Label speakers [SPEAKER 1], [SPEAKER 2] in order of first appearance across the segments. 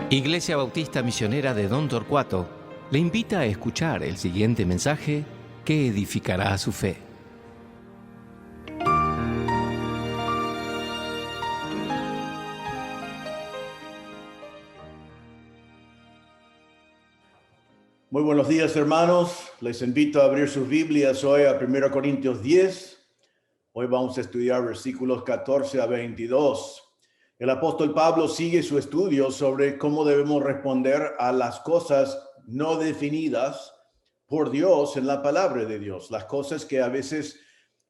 [SPEAKER 1] Iglesia Bautista Misionera de Don Torcuato le invita a escuchar el siguiente mensaje que edificará su fe.
[SPEAKER 2] Muy buenos días, hermanos. Les invito a abrir sus Biblias hoy a 1 Corintios 10. Hoy vamos a estudiar versículos 14 a 22. El apóstol Pablo sigue su estudio sobre cómo debemos responder a las cosas no definidas por Dios en la palabra de Dios. Las cosas que a veces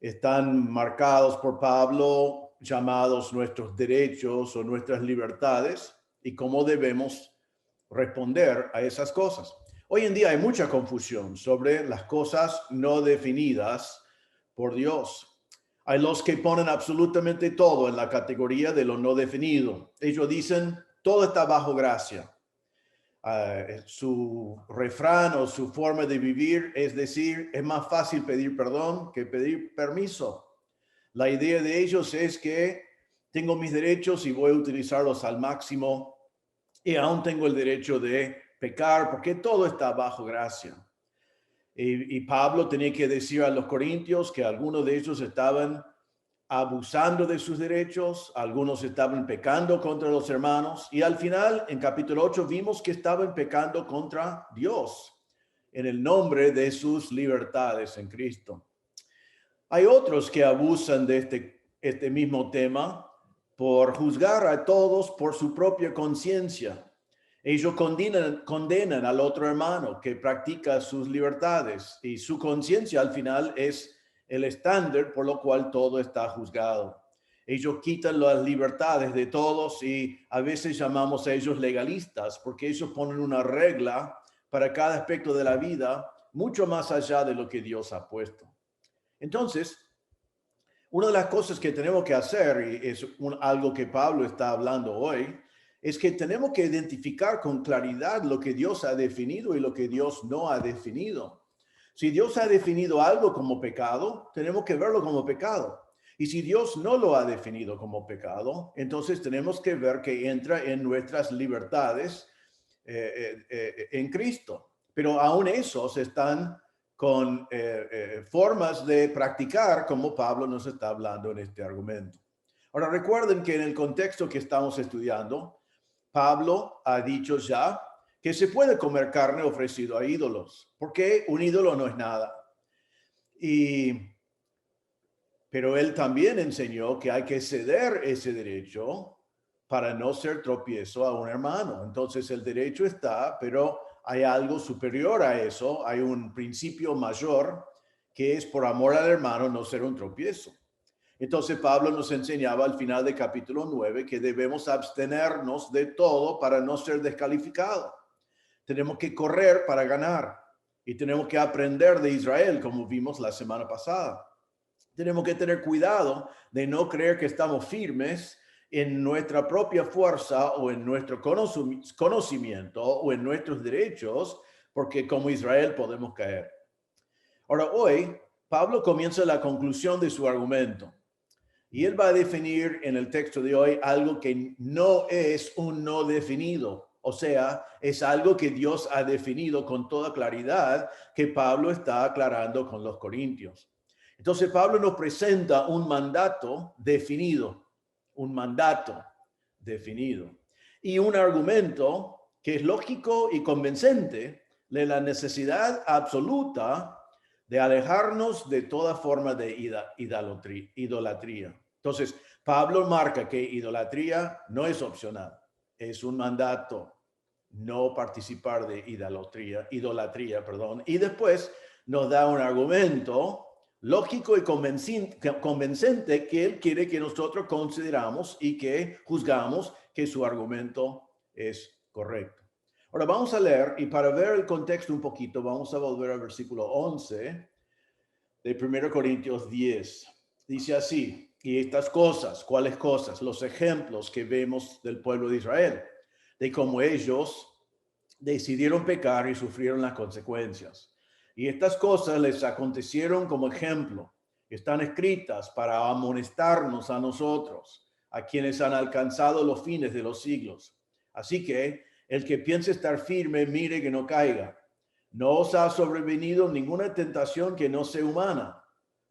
[SPEAKER 2] están marcados por Pablo, llamados nuestros derechos o nuestras libertades, y cómo debemos responder a esas cosas. Hoy en día hay mucha confusión sobre las cosas no definidas por Dios. Hay los que ponen absolutamente todo en la categoría de lo no definido. Ellos dicen, todo está bajo gracia. Su refrán o su forma de vivir es decir, es más fácil pedir perdón que pedir permiso. La idea de ellos es que tengo mis derechos y voy a utilizarlos al máximo y aún tengo el derecho de pecar porque todo está bajo gracia. Y Pablo tenía que decir a los corintios que algunos de ellos estaban abusando de sus derechos, algunos estaban pecando contra los hermanos, y al final, en capítulo 8, vimos que estaban pecando contra Dios en el nombre de sus libertades en Cristo. Hay otros que abusan de este mismo tema por juzgar a todos por su propia conciencia. Ellos condenan al otro hermano que practica sus libertades y su conciencia al final es el estándar por lo cual todo está juzgado. Ellos quitan las libertades de todos y a veces llamamos a ellos legalistas porque ellos ponen una regla para cada aspecto de la vida mucho más allá de lo que Dios ha puesto. Entonces, una de las cosas que tenemos que hacer, y es algo que Pablo está hablando hoy, es que tenemos que identificar con claridad lo que Dios ha definido y lo que Dios no ha definido. Si Dios ha definido algo como pecado, tenemos que verlo como pecado. Y si Dios no lo ha definido como pecado, entonces tenemos que ver que entra en nuestras libertades en Cristo. Pero aún esos están con formas de practicar como Pablo nos está hablando en este argumento. Ahora recuerden que en el contexto que estamos estudiando, Pablo ha dicho ya que se puede comer carne ofrecido a ídolos, porque un ídolo no es nada. Pero él también enseñó que hay que ceder ese derecho para no ser tropiezo a un hermano. Entonces el derecho está, pero hay algo superior a eso, hay un principio mayor que es por amor al hermano no ser un tropiezo. Entonces Pablo nos enseñaba al final del capítulo 9 que debemos abstenernos de todo para no ser descalificados. Tenemos que correr para ganar y tenemos que aprender de Israel, como vimos la semana pasada. Tenemos que tener cuidado de no creer que estamos firmes en nuestra propia fuerza o en nuestro conocimiento o en nuestros derechos, porque como Israel podemos caer. Ahora, hoy Pablo comienza la conclusión de su argumento. Y él va a definir en el texto de hoy algo que no es un no definido. O sea, es algo que Dios ha definido con toda claridad que Pablo está aclarando con los corintios. Entonces Pablo nos presenta un mandato definido, y un argumento que es lógico y convincente de la necesidad absoluta de alejarnos de toda forma de idolatría. Entonces, Pablo marca que idolatría no es opcional, es un mandato no participar de idolatría, y después nos da un argumento lógico y convincente que él quiere que nosotros consideramos y que juzgamos que su argumento es correcto. Ahora vamos a leer, y para ver el contexto un poquito, vamos a volver al versículo 11 de 1 Corintios 10. Dice así, y estas cosas, ¿cuáles cosas? Los ejemplos que vemos del pueblo de Israel, de cómo ellos decidieron pecar y sufrieron las consecuencias. Y estas cosas les acontecieron como ejemplo. Están escritas para amonestarnos a nosotros, a quienes han alcanzado los fines de los siglos. Así que El que piense estar firme, mire que no caiga. No os ha sobrevenido ninguna tentación que no sea humana,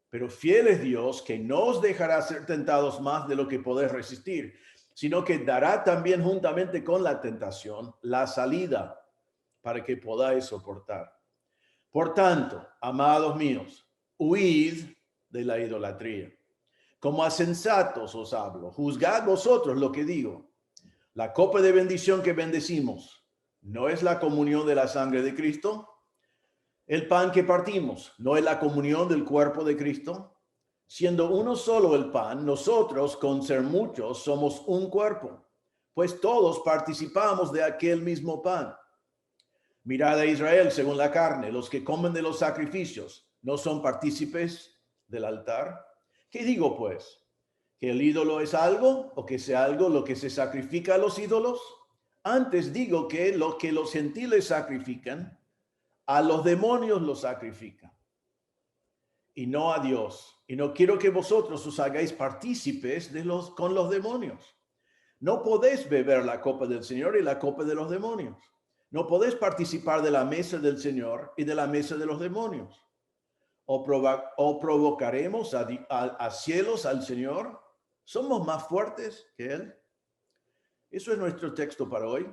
[SPEAKER 2] pero fiel es Dios, que no os dejará ser tentados más de lo que podéis resistir, sino que dará también juntamente con la tentación la salida para que podáis soportar. Por tanto, amados míos, huid de la idolatría. Como a sensatos os hablo, juzgad vosotros lo que digo. La copa de bendición que bendecimos, ¿no es la comunión de la sangre de Cristo? El pan que partimos, ¿no es la comunión del cuerpo de Cristo? Siendo uno solo el pan, nosotros, con ser muchos, somos un cuerpo, pues todos participamos de aquel mismo pan. Mirad a Israel según la carne, los que comen de los sacrificios, ¿no son partícipes del altar? ¿Qué digo pues? ¿Que el ídolo es algo o que sea algo lo que se sacrifica a los ídolos? Antes digo que lo que los gentiles sacrifican, a los demonios los sacrifican y no a Dios. Y no quiero que vosotros os hagáis partícipes con los demonios. No podéis beber la copa del Señor y la copa de los demonios. No podéis participar de la mesa del Señor y de la mesa de los demonios. ¿O provocaremos a cielos al Señor? ¿Somos más fuertes que Él? Eso es nuestro texto para hoy.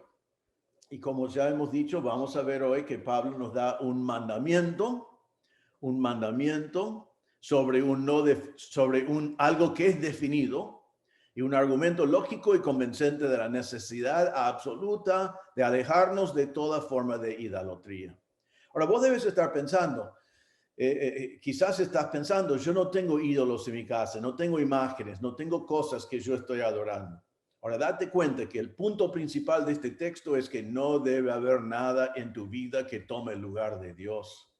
[SPEAKER 2] Y como ya hemos dicho, vamos a ver hoy que Pablo nos da un mandamiento sobre algo que es definido y un argumento lógico y convincente de la necesidad absoluta de alejarnos de toda forma de idolatría. Ahora, vos debes estar pensando, quizás estás pensando, yo no tengo ídolos en mi casa, no tengo imágenes, no tengo cosas que yo estoy adorando. Ahora, date cuenta que el punto principal de este texto es que no debe haber nada en tu vida que tome el lugar de Dios.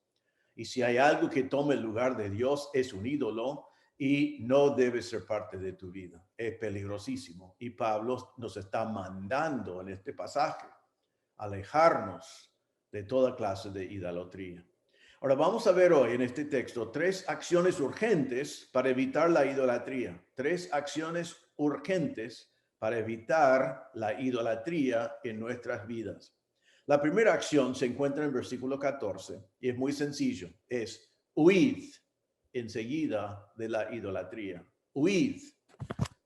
[SPEAKER 2] Y si hay algo que tome el lugar de Dios, es un ídolo y no debe ser parte de tu vida. Es peligrosísimo. Y Pablo nos está mandando en este pasaje alejarnos de toda clase de idolatría. Ahora vamos a ver hoy en este texto 3 acciones urgentes para evitar la idolatría. 3 acciones urgentes para evitar la idolatría en nuestras vidas. La primera acción se encuentra en versículo 14 y es muy sencillo. Es huid enseguida de la idolatría. Huid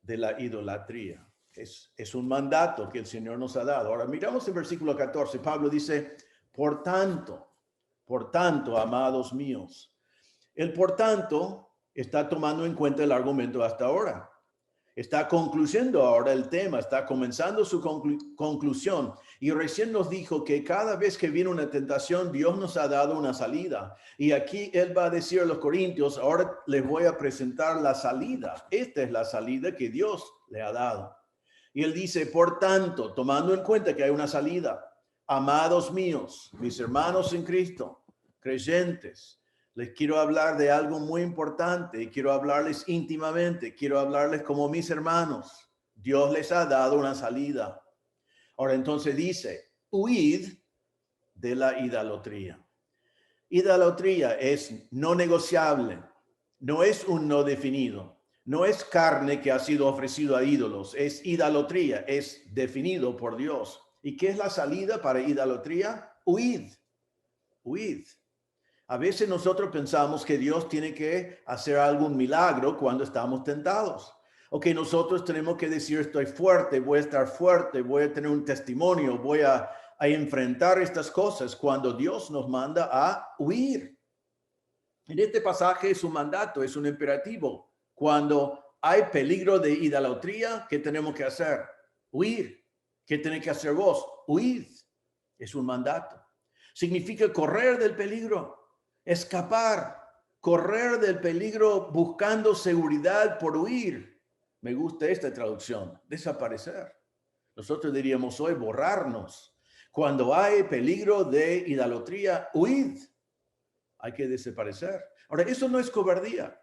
[SPEAKER 2] de la idolatría. Es un mandato que el Señor nos ha dado. Ahora miramos en versículo 14. Pablo dice, por tanto, amados míos. El por tanto está tomando en cuenta el argumento hasta ahora. Está concluyendo ahora el tema, está comenzando su conclusión. Y recién nos dijo que cada vez que viene una tentación, Dios nos ha dado una salida. Y aquí él va a decir a los corintios, ahora les voy a presentar la salida. Esta es la salida que Dios le ha dado. Y él dice, por tanto, tomando en cuenta que hay una salida, amados míos, mis hermanos en Cristo, creyentes, les quiero hablar de algo muy importante y quiero hablarles íntimamente, quiero hablarles como mis hermanos. Dios les ha dado una salida. Ahora entonces dice, huid de la idolatría. Idolatría es no negociable, no es un no definido, no es carne que ha sido ofrecido a ídolos, es idolatría, es definido por Dios. ¿Y qué es la salida para idolatría? Huid, huid. A veces nosotros pensamos que Dios tiene que hacer algún milagro cuando estamos tentados. O que nosotros tenemos que decir, estoy fuerte, voy a estar fuerte, voy a tener un testimonio, voy a enfrentar estas cosas cuando Dios nos manda a huir. En este pasaje es un mandato, es un imperativo. Cuando hay peligro de idolatría, ¿qué tenemos que hacer? Huir. ¿Qué tiene que hacer vos? Huid. Es un mandato. Significa correr del peligro. Escapar, correr del peligro buscando seguridad por huir. Me gusta esta traducción, desaparecer. Nosotros diríamos hoy borrarnos. Cuando hay peligro de idolatría, huid. Hay que desaparecer. Ahora, eso no es cobardía.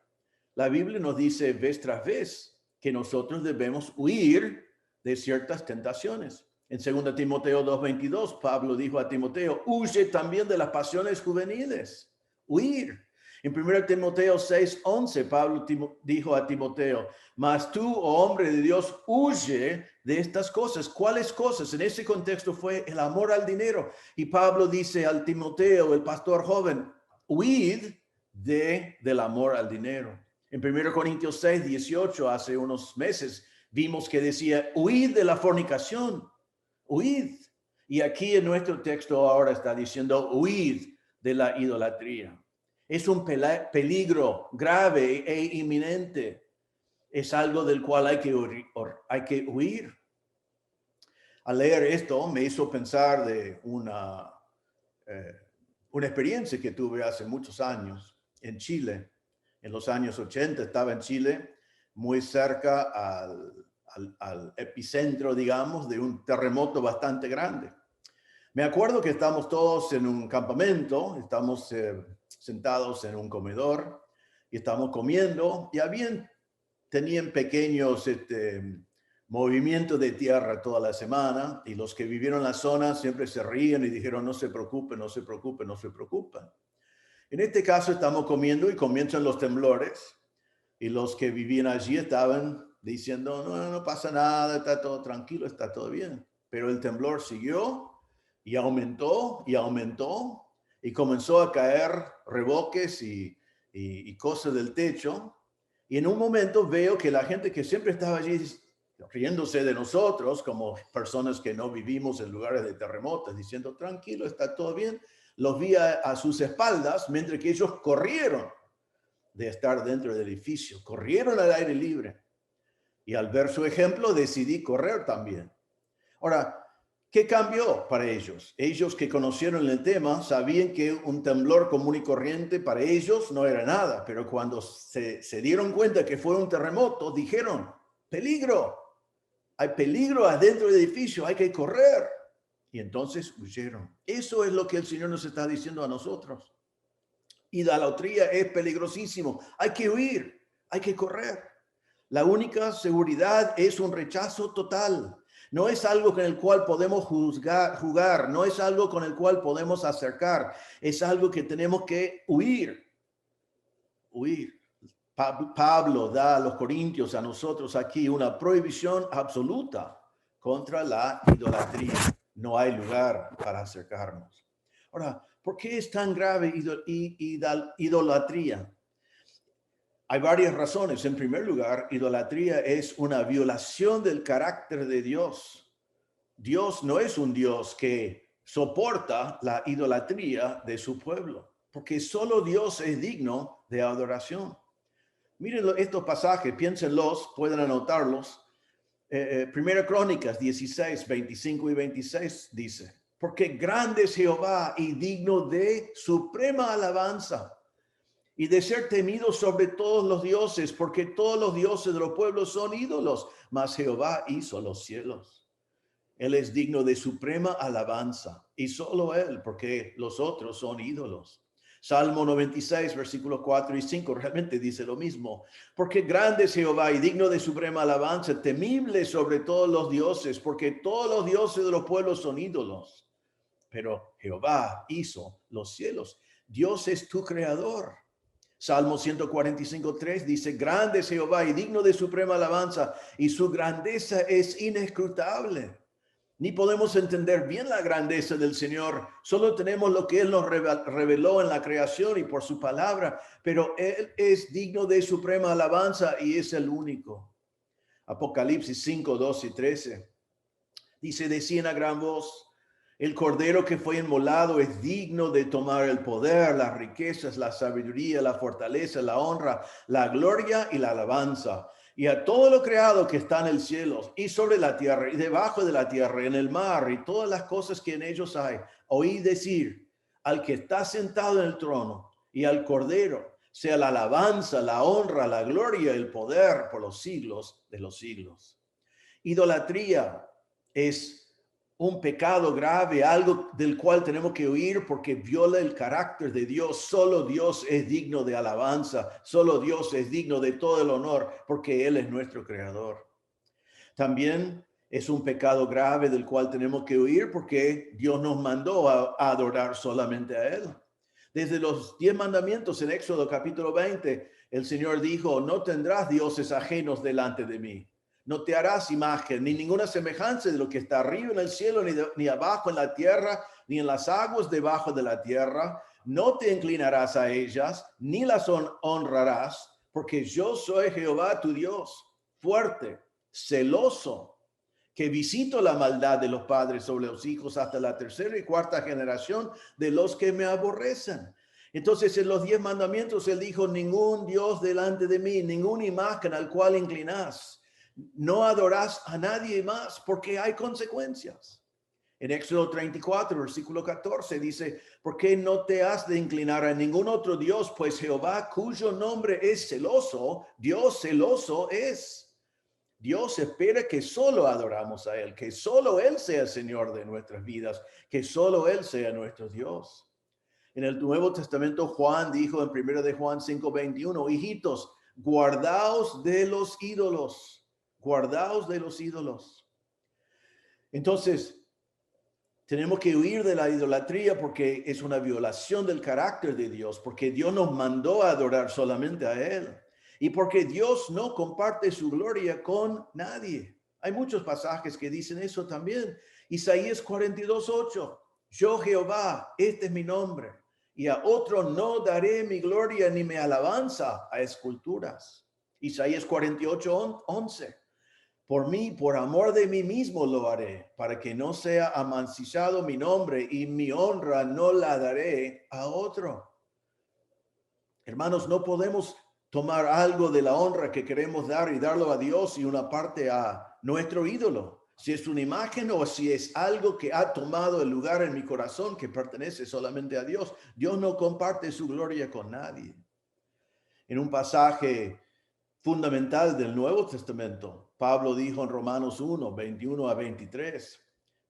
[SPEAKER 2] La Biblia nos dice vez tras vez que nosotros debemos huir de ciertas tentaciones. En 2 Timoteo 2:22, Pablo dijo a Timoteo, huye también de las pasiones juveniles. Huir. En 1 Timoteo 6:11, Pablo dijo a Timoteo, mas tú, oh hombre de Dios, huye de estas cosas. ¿Cuáles cosas? En ese contexto fue el amor al dinero. Y Pablo dice al Timoteo, el pastor joven, huid del amor al dinero. En 1 Corintios 6:18, hace unos meses, vimos que decía, huid de la fornicación, huid. Y aquí en nuestro texto ahora está diciendo, huid de la idolatría. Es un peligro grave e inminente. Es algo del cual hay que huir. Al leer esto me hizo pensar de una experiencia que tuve hace muchos años en Chile. En los años 80 estaba en Chile, muy cerca al epicentro, digamos, de un terremoto bastante grande. Me acuerdo que estamos todos en un campamento, estamos sentados en un comedor y estamos comiendo y tenían pequeños movimientos de tierra toda la semana y los que vivieron en la zona siempre se ríen y dijeron no se preocupen, no se preocupen, no se preocupen. En este caso estamos comiendo y comienzan los temblores y los que vivían allí estaban diciendo no pasa nada, está todo tranquilo, está todo bien. Pero el temblor siguió y aumentó y comenzó a caer reboques y cosas del techo. Y en un momento veo que la gente que siempre estaba allí riéndose de nosotros como personas que no vivimos en lugares de terremotos, diciendo tranquilo, está todo bien, los vi a sus espaldas mientras que ellos corrieron de estar dentro del edificio, corrieron al aire libre. Y al ver su ejemplo decidí correr también. Ahora, ¿qué cambió para ellos? Ellos que conocieron el tema sabían que un temblor común y corriente para ellos no era nada, pero cuando se dieron cuenta que fue un terremoto, dijeron, peligro, hay peligro adentro del edificio, hay que correr. Y entonces huyeron. Eso es lo que el Señor nos está diciendo a nosotros. Idolatría es peligrosísimo, hay que huir, hay que correr. La única seguridad es un rechazo total. No es algo con el cual podemos jugar, no es algo con el cual podemos acercar, es algo que tenemos que huir. Pablo da a los corintios, a nosotros aquí, una prohibición absoluta contra la idolatría. No hay lugar para acercarnos. Ahora, ¿por qué es tan grave idolatría? Hay varias razones. En primer lugar, idolatría es una violación del carácter de Dios. Dios no es un Dios que soporta la idolatría de su pueblo, porque solo Dios es digno de adoración. Miren estos pasajes, piénsenlos, pueden anotarlos. Primera Crónicas 16, 25 y 26 dice, porque grande es Jehová y digno de suprema alabanza y de ser temido sobre todos los dioses, porque todos los dioses de los pueblos son ídolos, mas Jehová hizo los cielos. Él es digno de suprema alabanza y solo Él, porque los otros son ídolos. Salmo 96, versículos 4 y 5 realmente dice lo mismo. Porque grande es Jehová y digno de suprema alabanza, temible sobre todos los dioses, porque todos los dioses de los pueblos son ídolos. Pero Jehová hizo los cielos. Dios es tu creador. Salmo 145, 3 dice, grande es Jehová y digno de suprema alabanza, y su grandeza es inescrutable. Ni podemos entender bien la grandeza del Señor. Solo tenemos lo que Él nos reveló en la creación y por su palabra. Pero Él es digno de suprema alabanza y es el único. Apocalipsis 5, 2 y 13. Dice, decían a gran voz, el cordero que fue inmolado es digno de tomar el poder, las riquezas, la sabiduría, la fortaleza, la honra, la gloria y la alabanza. Y a todo lo creado que está en el cielo y sobre la tierra y debajo de la tierra, en el mar y todas las cosas que en ellos hay, oí decir al que está sentado en el trono y al cordero, sea la alabanza, la honra, la gloria, el poder por los siglos de los siglos. Idolatría es un pecado grave, algo del cual tenemos que huir porque viola el carácter de Dios. Solo Dios es digno de alabanza, solo Dios es digno de todo el honor porque Él es nuestro creador. También es un pecado grave del cual tenemos que huir porque Dios nos mandó a adorar solamente a Él. Desde los 10 mandamientos en Éxodo capítulo 20, el Señor dijo, no tendrás dioses ajenos delante de mí. No te harás imagen, ni ninguna semejanza de lo que está arriba en el cielo, ni abajo en la tierra, ni en las aguas debajo de la tierra. No te inclinarás a ellas, ni las honrarás, porque yo soy Jehová tu Dios, fuerte, celoso, que visito la maldad de los padres sobre los hijos hasta la tercera y cuarta generación de los que me aborrecen. Entonces en los 10 mandamientos él dijo, ningún Dios delante de mí, ninguna imagen al cual inclinás. No adorás a nadie más porque hay consecuencias. En Éxodo 34, versículo 14 dice, ¿por qué no te has de inclinar a ningún otro Dios? Pues Jehová, cuyo nombre es celoso, Dios celoso es. Dios espera que solo adoramos a Él, que solo Él sea el Señor de nuestras vidas, que solo Él sea nuestro Dios. En el Nuevo Testamento, Juan dijo en 1 de Juan 5:21, hijitos, guardaos de los ídolos. Guardaos de los ídolos. Entonces, tenemos que huir de la idolatría porque es una violación del carácter de Dios, porque Dios nos mandó a adorar solamente a Él y porque Dios no comparte su gloria con nadie. Hay muchos pasajes que dicen eso también. Isaías 42:8, yo Jehová, este es mi nombre, y a otro no daré mi gloria ni mi alabanza a esculturas. Isaías 48:11. Por mí, por amor de mí mismo lo haré, para que no sea amancillado mi nombre y mi honra no la daré a otro. Hermanos, no podemos tomar algo de la honra que queremos dar y darlo a Dios y una parte a nuestro ídolo. Si es una imagen o si es algo que ha tomado el lugar en mi corazón que pertenece solamente a Dios, Dios no comparte su gloria con nadie. En un pasaje fundamental del Nuevo Testamento, Pablo dijo en Romanos 1:21-23,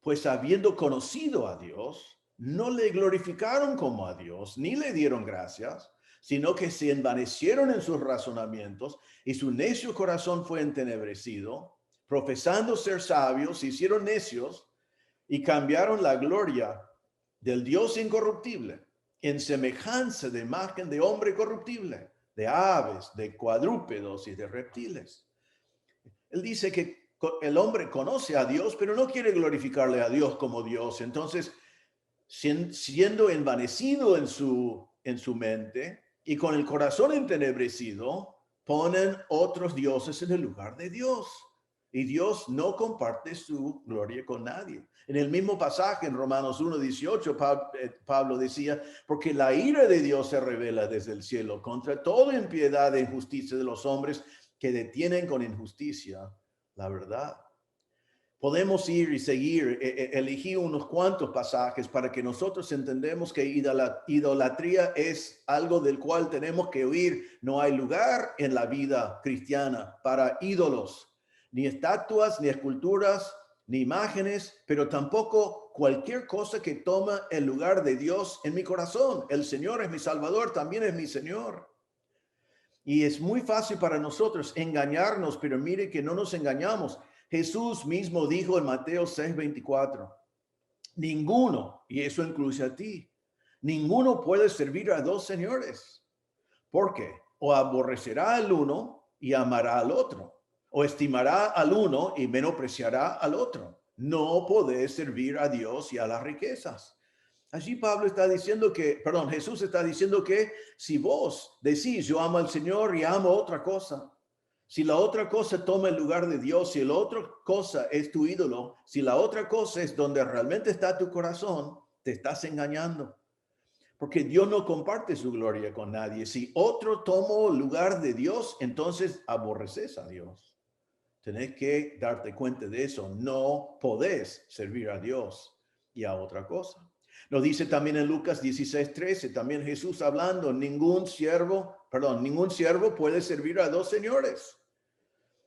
[SPEAKER 2] pues habiendo conocido a Dios, no le glorificaron como a Dios, ni le dieron gracias, sino que se envanecieron en sus razonamientos y su necio corazón fue entenebrecido, profesando ser sabios, se hicieron necios y cambiaron la gloria del Dios incorruptible en semejanza de imagen de hombre corruptible, de aves, de cuadrúpedos y de reptiles. Él dice que el hombre conoce a Dios, pero no quiere glorificarle a Dios como Dios. Entonces, siendo envanecido en su mente y con el corazón entenebrecido, ponen otros dioses en el lugar de Dios. Y Dios no comparte su gloria con nadie. En el mismo pasaje, en Romanos 1:18, Pablo decía, porque la ira de Dios se revela desde el cielo contra toda impiedad e injusticia de los hombres que detienen con injusticia la verdad. Podemos ir y seguir, elegir unos cuantos pasajes para que nosotros entendamos que idolatría es algo del cual tenemos que huir. No hay lugar en la vida cristiana para ídolos, ni estatuas, ni esculturas, ni imágenes, pero tampoco cualquier cosa que toma el lugar de Dios en mi corazón. El Señor es mi Salvador, también es mi Señor. Y es muy fácil para nosotros engañarnos, pero mire que no nos engañamos. Jesús mismo dijo en Mateo 6:24, ninguno, y eso incluye a ti, ninguno puede servir a dos señores. ¿Por qué? O aborrecerá al uno y amará al otro, o estimará al uno y menospreciará al otro. No podés servir a Dios y a las riquezas. Allí Jesús está diciendo que si vos decís, yo amo al Señor y amo otra cosa, si la otra cosa toma el lugar de Dios, si la otra cosa es tu ídolo, si la otra cosa es donde realmente está tu corazón, te estás engañando. Porque Dios no comparte su gloria con nadie. Si otro tomó el lugar de Dios, entonces aborreces a Dios. Tenés que darte cuenta de eso. No podés servir a Dios y a otra cosa. Lo dice también en Lucas 16:13, también Jesús hablando, ningún siervo puede servir a dos señores.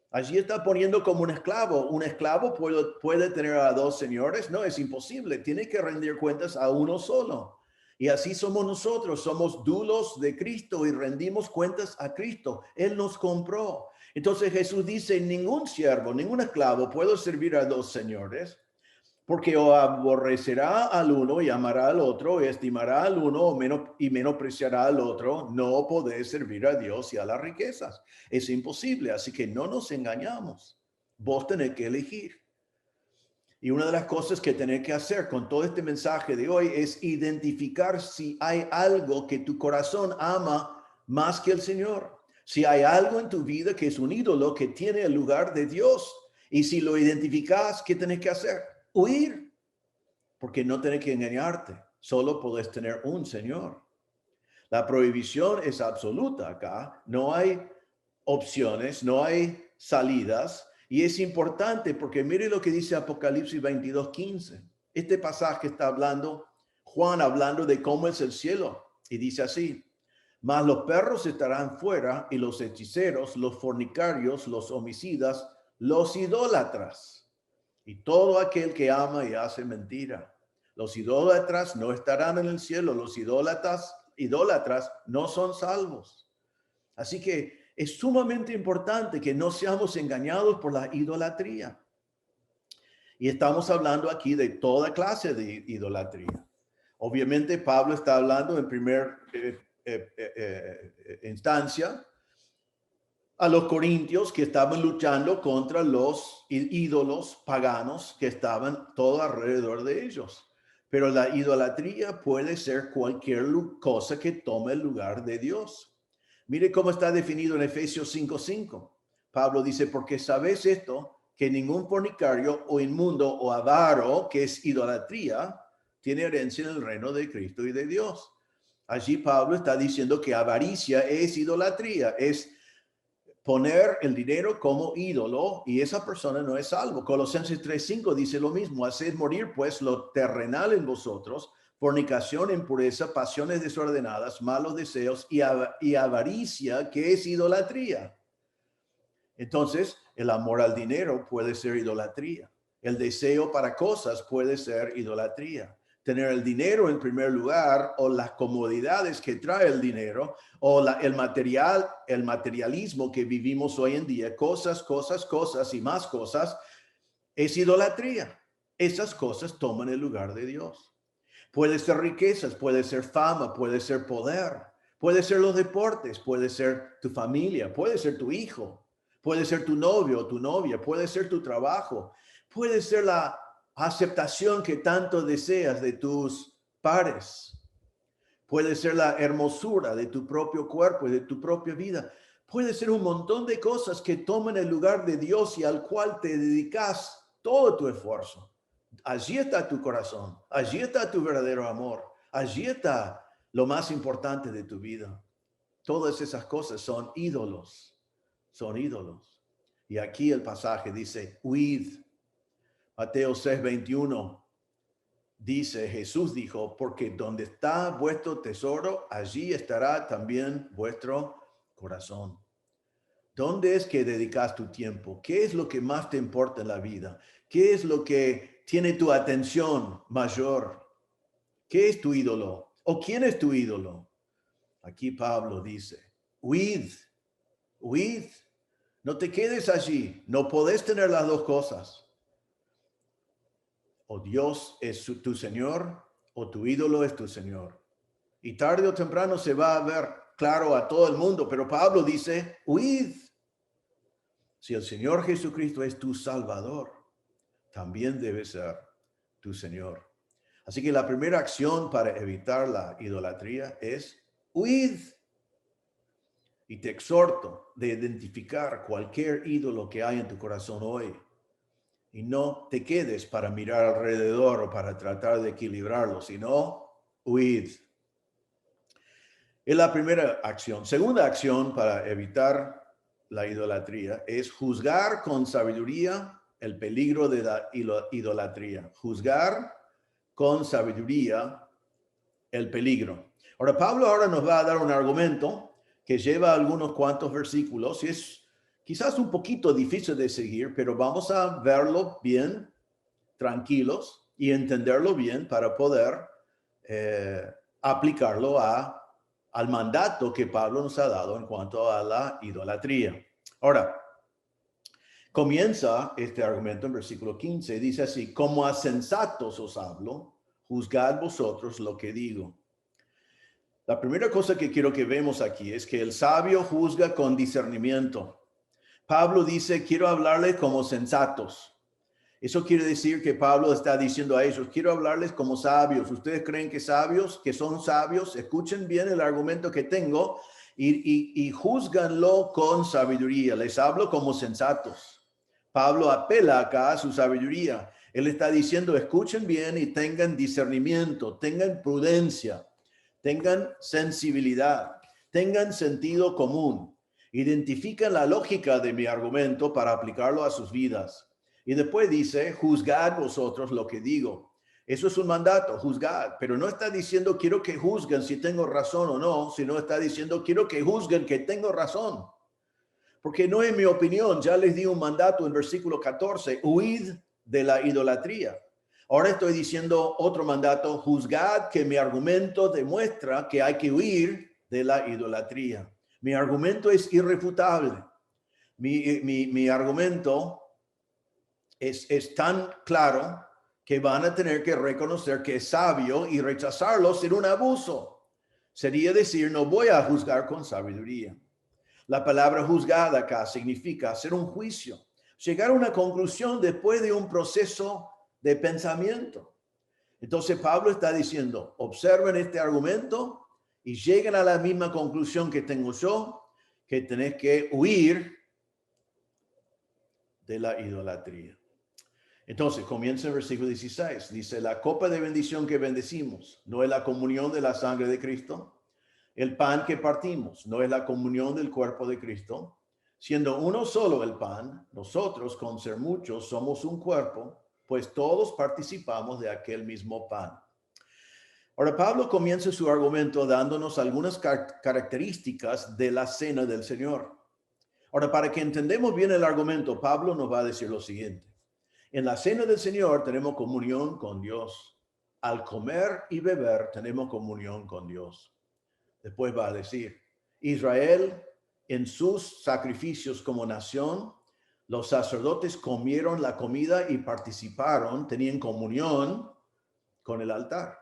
[SPEAKER 2] Allí está poniendo como un esclavo. Un esclavo puede tener a dos señores. No, es imposible. Tiene que rendir cuentas a uno solo. Y así somos nosotros. Somos dulos de Cristo y rendimos cuentas a Cristo. Él nos compró. Entonces Jesús dice, ningún siervo, ningún esclavo puede servir a dos señores, Porque o aborrecerá al uno y amará al otro, o estimará al uno y menospreciará al otro. No podés servir a Dios y a las riquezas. Es imposible, así que no nos engañamos. Vos tenés que elegir. Y una de las cosas que tenés que hacer con todo este mensaje de hoy es identificar si hay algo que tu corazón ama más que el Señor. Si hay algo en tu vida que es un ídolo que tiene el lugar de Dios. Y si lo identificas, ¿qué tenés que hacer? Huir. Porque no tenés que engañarte. Solo podés tener un Señor. La prohibición es absoluta acá. No hay opciones, no hay salidas. Y es importante porque mire lo que dice Apocalipsis 22:15. Este pasaje está hablando, Juan hablando de cómo es el cielo. Y dice así: mas los perros estarán fuera y los hechiceros, los fornicarios, los homicidas, los idólatras y todo aquel que ama y hace mentira. Los idólatras no estarán en el cielo. Los idólatras no son salvos. Así que es sumamente importante que no seamos engañados por la idolatría. Y estamos hablando aquí de toda clase de idolatría. Obviamente Pablo está hablando en primera instancia a los corintios que estaban luchando contra los ídolos paganos que estaban todo alrededor de ellos. Pero la idolatría puede ser cualquier cosa que tome el lugar de Dios. Mire cómo está definido en Efesios 5:5. Pablo dice: porque sabéis esto, que ningún fornicario o inmundo o avaro, que es idolatría, tiene herencia en el reino de Cristo y de Dios. Allí Pablo está diciendo que avaricia es idolatría, es poner el dinero como ídolo, y esa persona no es salvo. Colosenses 3:5 dice lo mismo: haced morir pues lo terrenal en vosotros, fornicación, impureza, pasiones desordenadas, malos deseos y avaricia, que es idolatría. Entonces, el amor al dinero puede ser idolatría. El deseo para cosas puede ser idolatría. Tener el dinero en primer lugar, o las comodidades que trae el dinero, o el materialismo que vivimos hoy en día, cosas y más cosas, es idolatría. Esas cosas toman el lugar de Dios. Puede ser riquezas, puede ser fama, puede ser poder, puede ser los deportes, puede ser tu familia, puede ser tu hijo, puede ser tu novio o tu novia, puede ser tu trabajo, puede ser la aceptación que tanto deseas de tus pares, puede ser la hermosura de tu propio cuerpo y de tu propia vida, puede ser un montón de cosas que toman el lugar de Dios y al cual te dedicas todo tu esfuerzo. Allí está tu corazón, allí está tu verdadero amor, allí está lo más importante de tu vida. Todas esas cosas son ídolos, son ídolos. Y aquí el pasaje dice: huid. Mateo 6:21 dice, Jesús dijo: porque donde está vuestro tesoro, allí estará también vuestro corazón. ¿Dónde es que dedicas tu tiempo? ¿Qué es lo que más te importa en la vida? ¿Qué es lo que tiene tu atención mayor? ¿Qué es tu ídolo? ¿O quién es tu ídolo? Aquí Pablo dice: huid, huid. No te quedes allí. No podés tener las dos cosas. O Dios es tu Señor, o tu ídolo es tu Señor. Y tarde o temprano se va a ver claro a todo el mundo, pero Pablo dice: huid. Si el Señor Jesucristo es tu Salvador, también debe ser tu Señor. Así que la primera acción para evitar la idolatría es huid. Y te exhorto de identificar cualquier ídolo que hay en tu corazón hoy. Y no te quedes para mirar alrededor o para tratar de equilibrarlo, sino huid. Es la primera acción. Segunda acción para evitar la idolatría es juzgar con sabiduría el peligro de la idolatría. Juzgar con sabiduría el peligro. Ahora, Pablo ahora nos va a dar un argumento que lleva algunos cuantos versículos y es quizás un poquito difícil de seguir, pero vamos a verlo bien, tranquilos, y entenderlo bien para poder aplicarlo al mandato que Pablo nos ha dado en cuanto a la idolatría. Ahora, Comienza este argumento en versículo 15. Dice así: como a sensatos os hablo, juzgad vosotros lo que digo. La primera cosa que quiero que vemos aquí es que el sabio juzga con discernimiento. Pablo dice: quiero hablarles como sensatos. Eso quiere decir que Pablo está diciendo a ellos: quiero hablarles como sabios. ¿Ustedes creen que sabios, que son sabios? Escuchen bien el argumento que tengo y juzganlo con sabiduría. Les hablo como sensatos. Pablo apela acá a su sabiduría. Él está diciendo: escuchen bien y tengan discernimiento, tengan prudencia, tengan sensibilidad, tengan sentido común. Identifican la lógica de mi argumento para aplicarlo a sus vidas. Y después dice: juzgad vosotros lo que digo. Eso es un mandato, juzgad. Pero no está diciendo quiero que juzguen si tengo razón o no, sino está diciendo quiero que juzguen que tengo razón. Porque no es mi opinión. Ya les di un mandato en versículo 14, huid de la idolatría. Ahora estoy diciendo otro mandato: juzgad que mi argumento demuestra que hay que huir de la idolatría. Mi argumento es irrefutable. Mi argumento es tan claro que van a tener que reconocer que es sabio, y rechazarlo sería un abuso. Sería decir: no voy a juzgar con sabiduría. La palabra juzgar acá significa hacer un juicio, llegar a una conclusión después de un proceso de pensamiento. Entonces Pablo está diciendo: observen este argumento y lleguen a la misma conclusión que tengo yo, que tenés que huir de la idolatría. Entonces comienza el versículo 16. Dice: la copa de bendición que bendecimos no es la comunión de la sangre de Cristo. El pan que partimos no es la comunión del cuerpo de Cristo. Siendo uno solo el pan, nosotros, con ser muchos, somos un cuerpo, pues todos participamos de aquel mismo pan. Ahora Pablo comienza su argumento dándonos algunas características de la cena del Señor. Ahora, para que entendamos bien el argumento, Pablo nos va a decir lo siguiente: en la cena del Señor tenemos comunión con Dios. Al comer y beber tenemos comunión con Dios. Después va a decir: Israel, en sus sacrificios como nación, los sacerdotes comieron la comida y participaron, tenían comunión con el altar.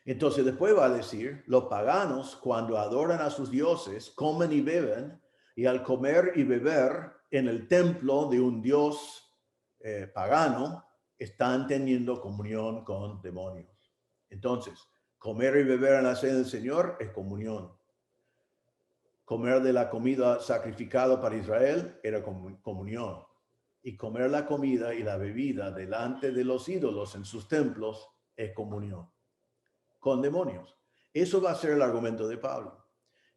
[SPEAKER 2] Entonces después va a decir: los paganos, cuando adoran a sus dioses, comen y beben, y al comer y beber en el templo de un dios pagano, están teniendo comunión con demonios. Entonces, comer y beber en la cena del Señor es comunión. Comer de la comida sacrificada para Israel era comunión. Y comer la comida y la bebida delante de los ídolos en sus templos es comunión con demonios. Eso va a ser el argumento de Pablo,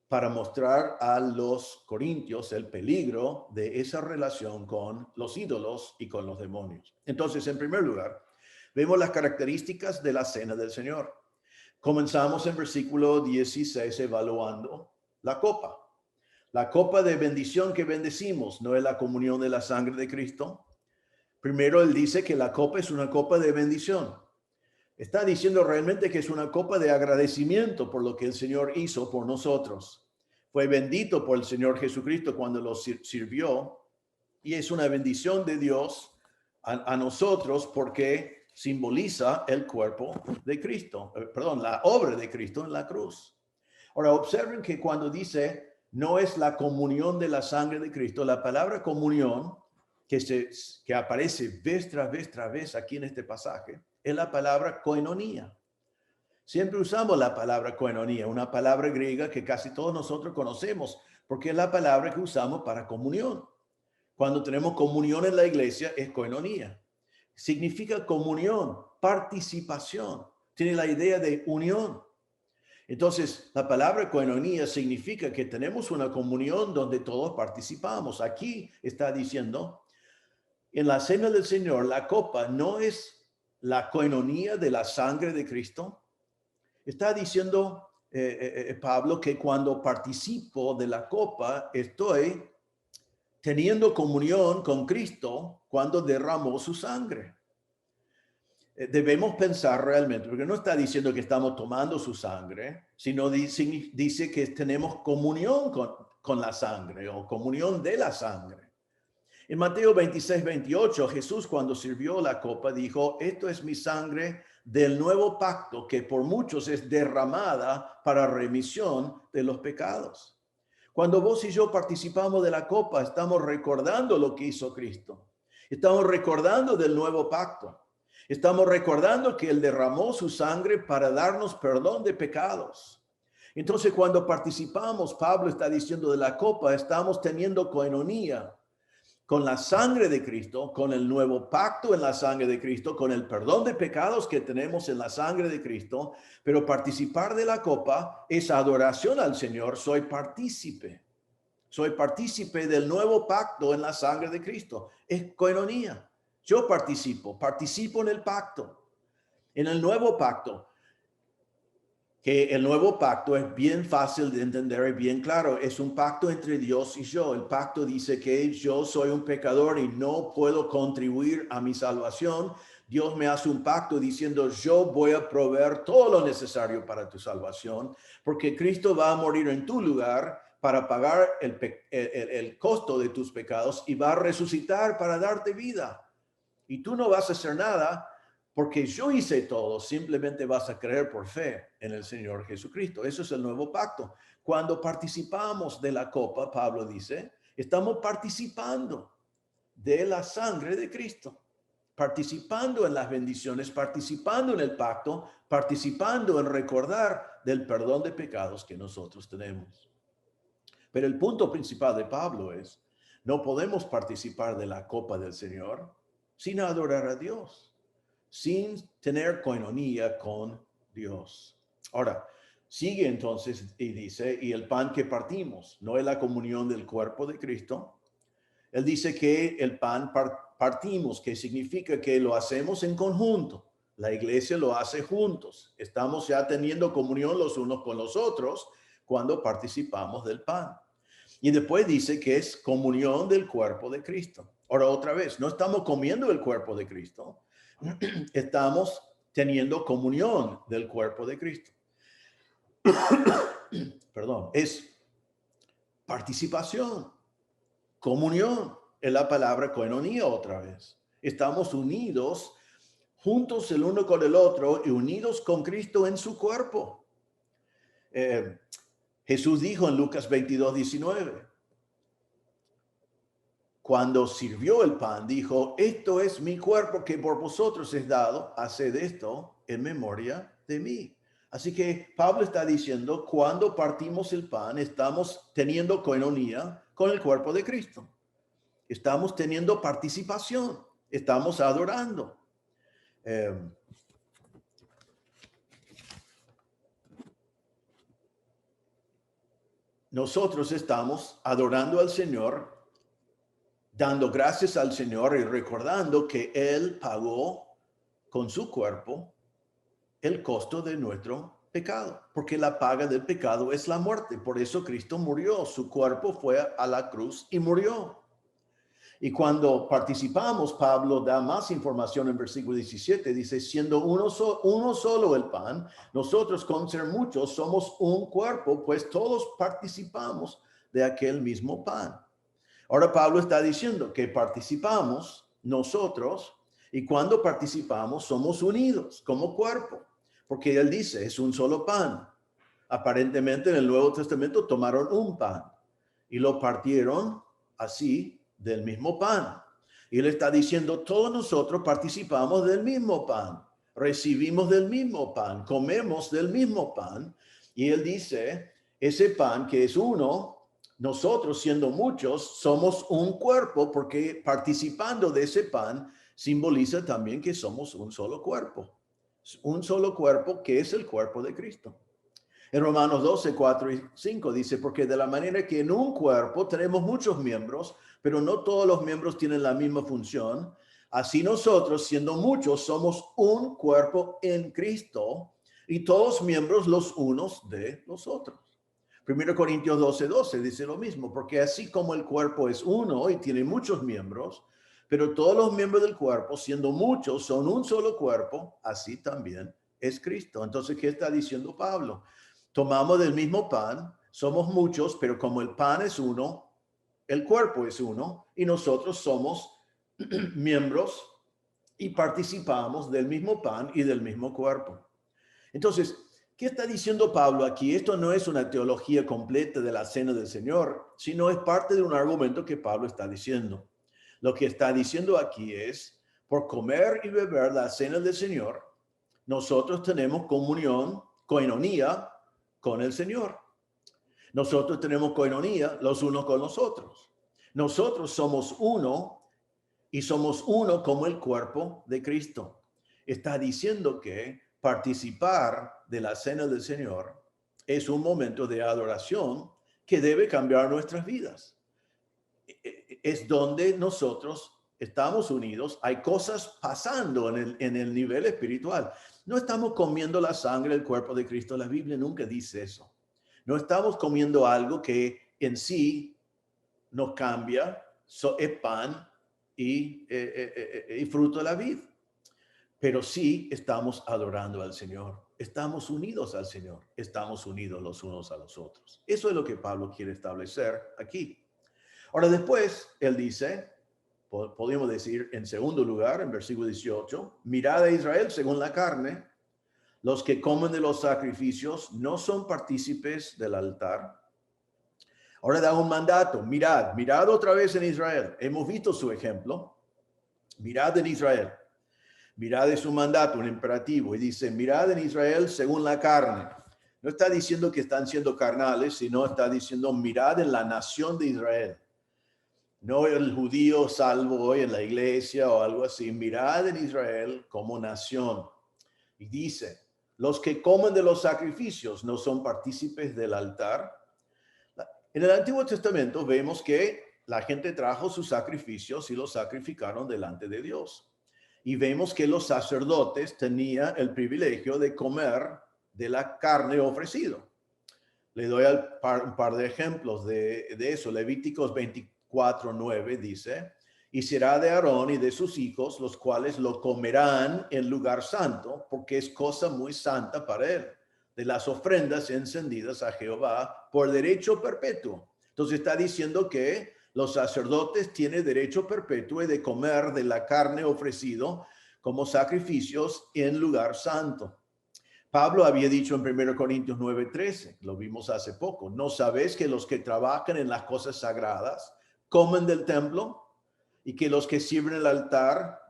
[SPEAKER 2] para mostrar a los corintios el peligro de esa relación con los ídolos y con los demonios. Entonces, en primer lugar, vemos las características de la cena del Señor. Comenzamos en versículo 16 evaluando la copa. La copa de bendición que bendecimos no es la comunión de la sangre de Cristo. Primero, él dice que la copa es una copa de bendición. Está diciendo realmente que es una copa de agradecimiento por lo que el Señor hizo por nosotros. Fue bendito por el Señor Jesucristo cuando lo sirvió, y es una bendición de Dios a nosotros porque simboliza el cuerpo de Cristo, la obra de Cristo en la cruz. Ahora observen que cuando dice no es la comunión de la sangre de Cristo, la palabra comunión que aparece vez tras vez aquí en este pasaje es la palabra koinonia. Siempre usamos la palabra koinonia, una palabra griega que casi todos nosotros conocemos, porque es la palabra que usamos para comunión. Cuando tenemos comunión en la iglesia es koinonia. Significa comunión, participación. Tiene la idea de unión. Entonces, la palabra koinonia significa que tenemos una comunión donde todos participamos. Aquí está diciendo, en la cena del Señor, la copa no es la koinonia de la sangre de Cristo. Está diciendo Pablo que cuando participo de la copa, estoy teniendo comunión con Cristo cuando derramó su sangre. Debemos pensar realmente, porque no está diciendo que estamos tomando su sangre, sino dice que tenemos comunión con la sangre o comunión de la sangre. En Mateo 26, 28, Jesús cuando sirvió la copa dijo, esto es mi sangre del nuevo pacto que por muchos es derramada para remisión de los pecados. Cuando vos y yo participamos de la copa, estamos recordando lo que hizo Cristo. Estamos recordando del nuevo pacto. Estamos recordando que Él derramó su sangre para darnos perdón de pecados. Entonces, cuando participamos, Pablo está diciendo de la copa, estamos teniendo coinonía con la sangre de Cristo, con el nuevo pacto en la sangre de Cristo, con el perdón de pecados que tenemos en la sangre de Cristo, pero participar de la copa es adoración al Señor, soy partícipe del nuevo pacto en la sangre de Cristo, es coinonía, yo participo en el pacto, en el nuevo pacto. Que el nuevo pacto es bien fácil de entender y bien claro. Es un pacto entre Dios y yo. El pacto dice que yo soy un pecador y no puedo contribuir a mi salvación. Dios me hace un pacto diciendo, yo voy a proveer todo lo necesario para tu salvación, porque Cristo va a morir en tu lugar para pagar el costo de tus pecados y va a resucitar para darte vida. Y tú no vas a hacer nada porque yo hice todo, simplemente vas a creer por fe en el Señor Jesucristo. Eso es el nuevo pacto. Cuando participamos de la copa, Pablo dice, estamos participando de la sangre de Cristo, participando en las bendiciones, participando en el pacto, participando en recordar del perdón de pecados que nosotros tenemos. Pero el punto principal de Pablo es, no podemos participar de la copa del Señor sin adorar a Dios, sin tener coinonía con Dios. Ahora, sigue entonces y dice, y el pan que partimos, no es la comunión del cuerpo de Cristo. Él dice que el pan partimos, que significa que lo hacemos en conjunto. La iglesia lo hace juntos. Estamos ya teniendo comunión los unos con los otros cuando participamos del pan. Y después dice que es comunión del cuerpo de Cristo. Ahora, otra vez, no estamos comiendo el cuerpo de Cristo. Estamos teniendo comunión del cuerpo de Cristo. Perdón, es participación, comunión, es la palabra koinonia otra vez. Estamos unidos, juntos el uno con el otro y unidos con Cristo en su cuerpo. Jesús dijo en Lucas 22:19, cuando sirvió el pan, dijo, esto es mi cuerpo que por vosotros es dado, haced esto en memoria de mí. Así que Pablo está diciendo, cuando partimos el pan, estamos teniendo koinonía con el cuerpo de Cristo. Estamos teniendo participación, estamos adorando. Nosotros estamos adorando al Señor, dando gracias al Señor y recordando que Él pagó con su cuerpo el costo de nuestro pecado, porque la paga del pecado es la muerte. Por eso Cristo murió, su cuerpo fue a la cruz y murió. Y cuando participamos, Pablo da más información en versículo 17, dice, siendo uno solo el pan, nosotros con ser muchos somos un cuerpo, pues todos participamos de aquel mismo pan. Ahora Pablo está diciendo que participamos nosotros y cuando participamos somos unidos como cuerpo, porque él dice es un solo pan. Aparentemente en el Nuevo Testamento tomaron un pan y lo partieron así del mismo pan. Y él está diciendo todos nosotros participamos del mismo pan, recibimos del mismo pan, comemos del mismo pan. Y él dice ese pan que es uno, nosotros siendo muchos somos un cuerpo porque participando de ese pan simboliza también que somos un solo cuerpo que es el cuerpo de Cristo. En Romanos 12, 4 y 5 dice, porque de la manera que en un cuerpo tenemos muchos miembros, pero no todos los miembros tienen la misma función, así nosotros siendo muchos somos un cuerpo en Cristo y todos miembros los unos de los otros. 1 Corintios 12 dice lo mismo, porque así como el cuerpo es uno y tiene muchos miembros, pero todos los miembros del cuerpo, siendo muchos, son un solo cuerpo, así también es Cristo. Entonces, ¿qué está diciendo Pablo? Tomamos del mismo pan, somos muchos, pero como el pan es uno, El cuerpo es uno y nosotros somos miembros y participamos del mismo pan y del mismo cuerpo. Entonces, ¿qué está diciendo Pablo aquí? Esto no es una teología completa de la cena del Señor, sino es parte de un argumento que Pablo está diciendo. Lo que está diciendo aquí es, por comer y beber la cena del Señor, nosotros tenemos comunión, koinonía, con el Señor. Nosotros tenemos koinonía los unos con los otros. Nosotros somos uno y somos uno como el cuerpo de Cristo. Está diciendo que participar de la cena del Señor es un momento de adoración que debe cambiar nuestras vidas. Es donde nosotros estamos unidos. Hay cosas pasando en el nivel espiritual. No estamos comiendo la sangre del cuerpo de Cristo. La Biblia nunca dice eso. No estamos comiendo algo que en sí nos cambia, es pan y fruto de la vid. Pero sí estamos adorando al Señor. Estamos unidos al Señor. Estamos unidos los unos a los otros. Eso es lo que Pablo quiere establecer aquí. Ahora después, él dice, podemos decir en segundo lugar, en versículo 18, mirad a Israel según la carne. Los que comen de los sacrificios no son partícipes del altar. Ahora da un mandato, mirad otra vez en Israel. Hemos visto su ejemplo. Mirad en Israel. Mirad es un mandato, un imperativo. Y dice, mirad en Israel según la carne. No está diciendo que están siendo carnales, sino está diciendo, mirad en la nación de Israel. No el judío salvo hoy en la iglesia o algo así. Mirad en Israel como nación. Y dice, los que comen de los sacrificios no son partícipes del altar. En el Antiguo Testamento vemos que la gente trajo sus sacrificios y los sacrificaron delante de Dios. Y vemos que los sacerdotes tenían el privilegio de comer de la carne ofrecida. Le doy un par de ejemplos de eso. Levíticos 24:9 dice, y será de Aarón y de sus hijos, los cuales lo comerán en lugar santo, porque es cosa muy santa para él, de las ofrendas encendidas a Jehová por derecho perpetuo. Entonces está diciendo que los sacerdotes tienen derecho perpetuo de comer de la carne ofrecido como sacrificios en lugar santo. Pablo había dicho en 1 Corintios 9:13, lo vimos hace poco, ¿no sabéis que los que trabajan en las cosas sagradas comen del templo y que los que sirven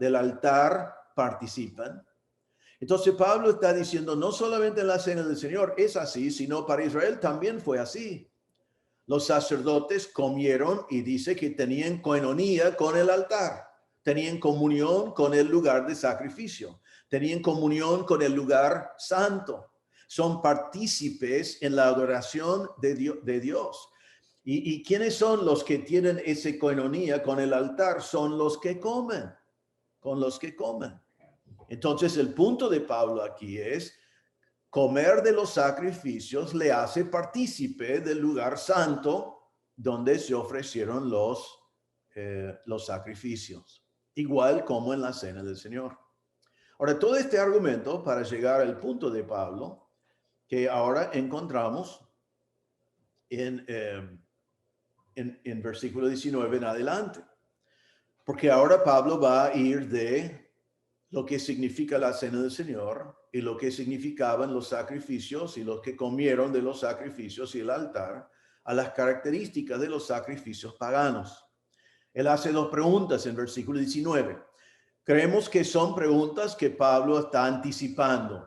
[SPEAKER 2] del altar participan? Entonces Pablo está diciendo, no solamente en la cena del Señor es así, sino para Israel también fue así. Los sacerdotes comieron y dice que tenían koinonía con el altar, tenían comunión con el lugar de sacrificio, tenían comunión con el lugar santo, son partícipes en la adoración de Dios. ¿Y quiénes son los que tienen esa koinonía con el altar? Son los que comen, con los que comen. Entonces el punto de Pablo aquí es, comer de los sacrificios le hace partícipe del lugar santo donde se ofrecieron los sacrificios, igual como en la cena del Señor. Ahora, todo este argumento para llegar al punto de Pablo, que ahora encontramos en versículo 19 en adelante. Porque ahora Pablo va a ir de lo que significa la cena del Señor y lo que significaban los sacrificios y los que comieron de los sacrificios y el altar a las características de los sacrificios paganos. Él hace dos preguntas en versículo 19. Creemos que son preguntas que Pablo está anticipando.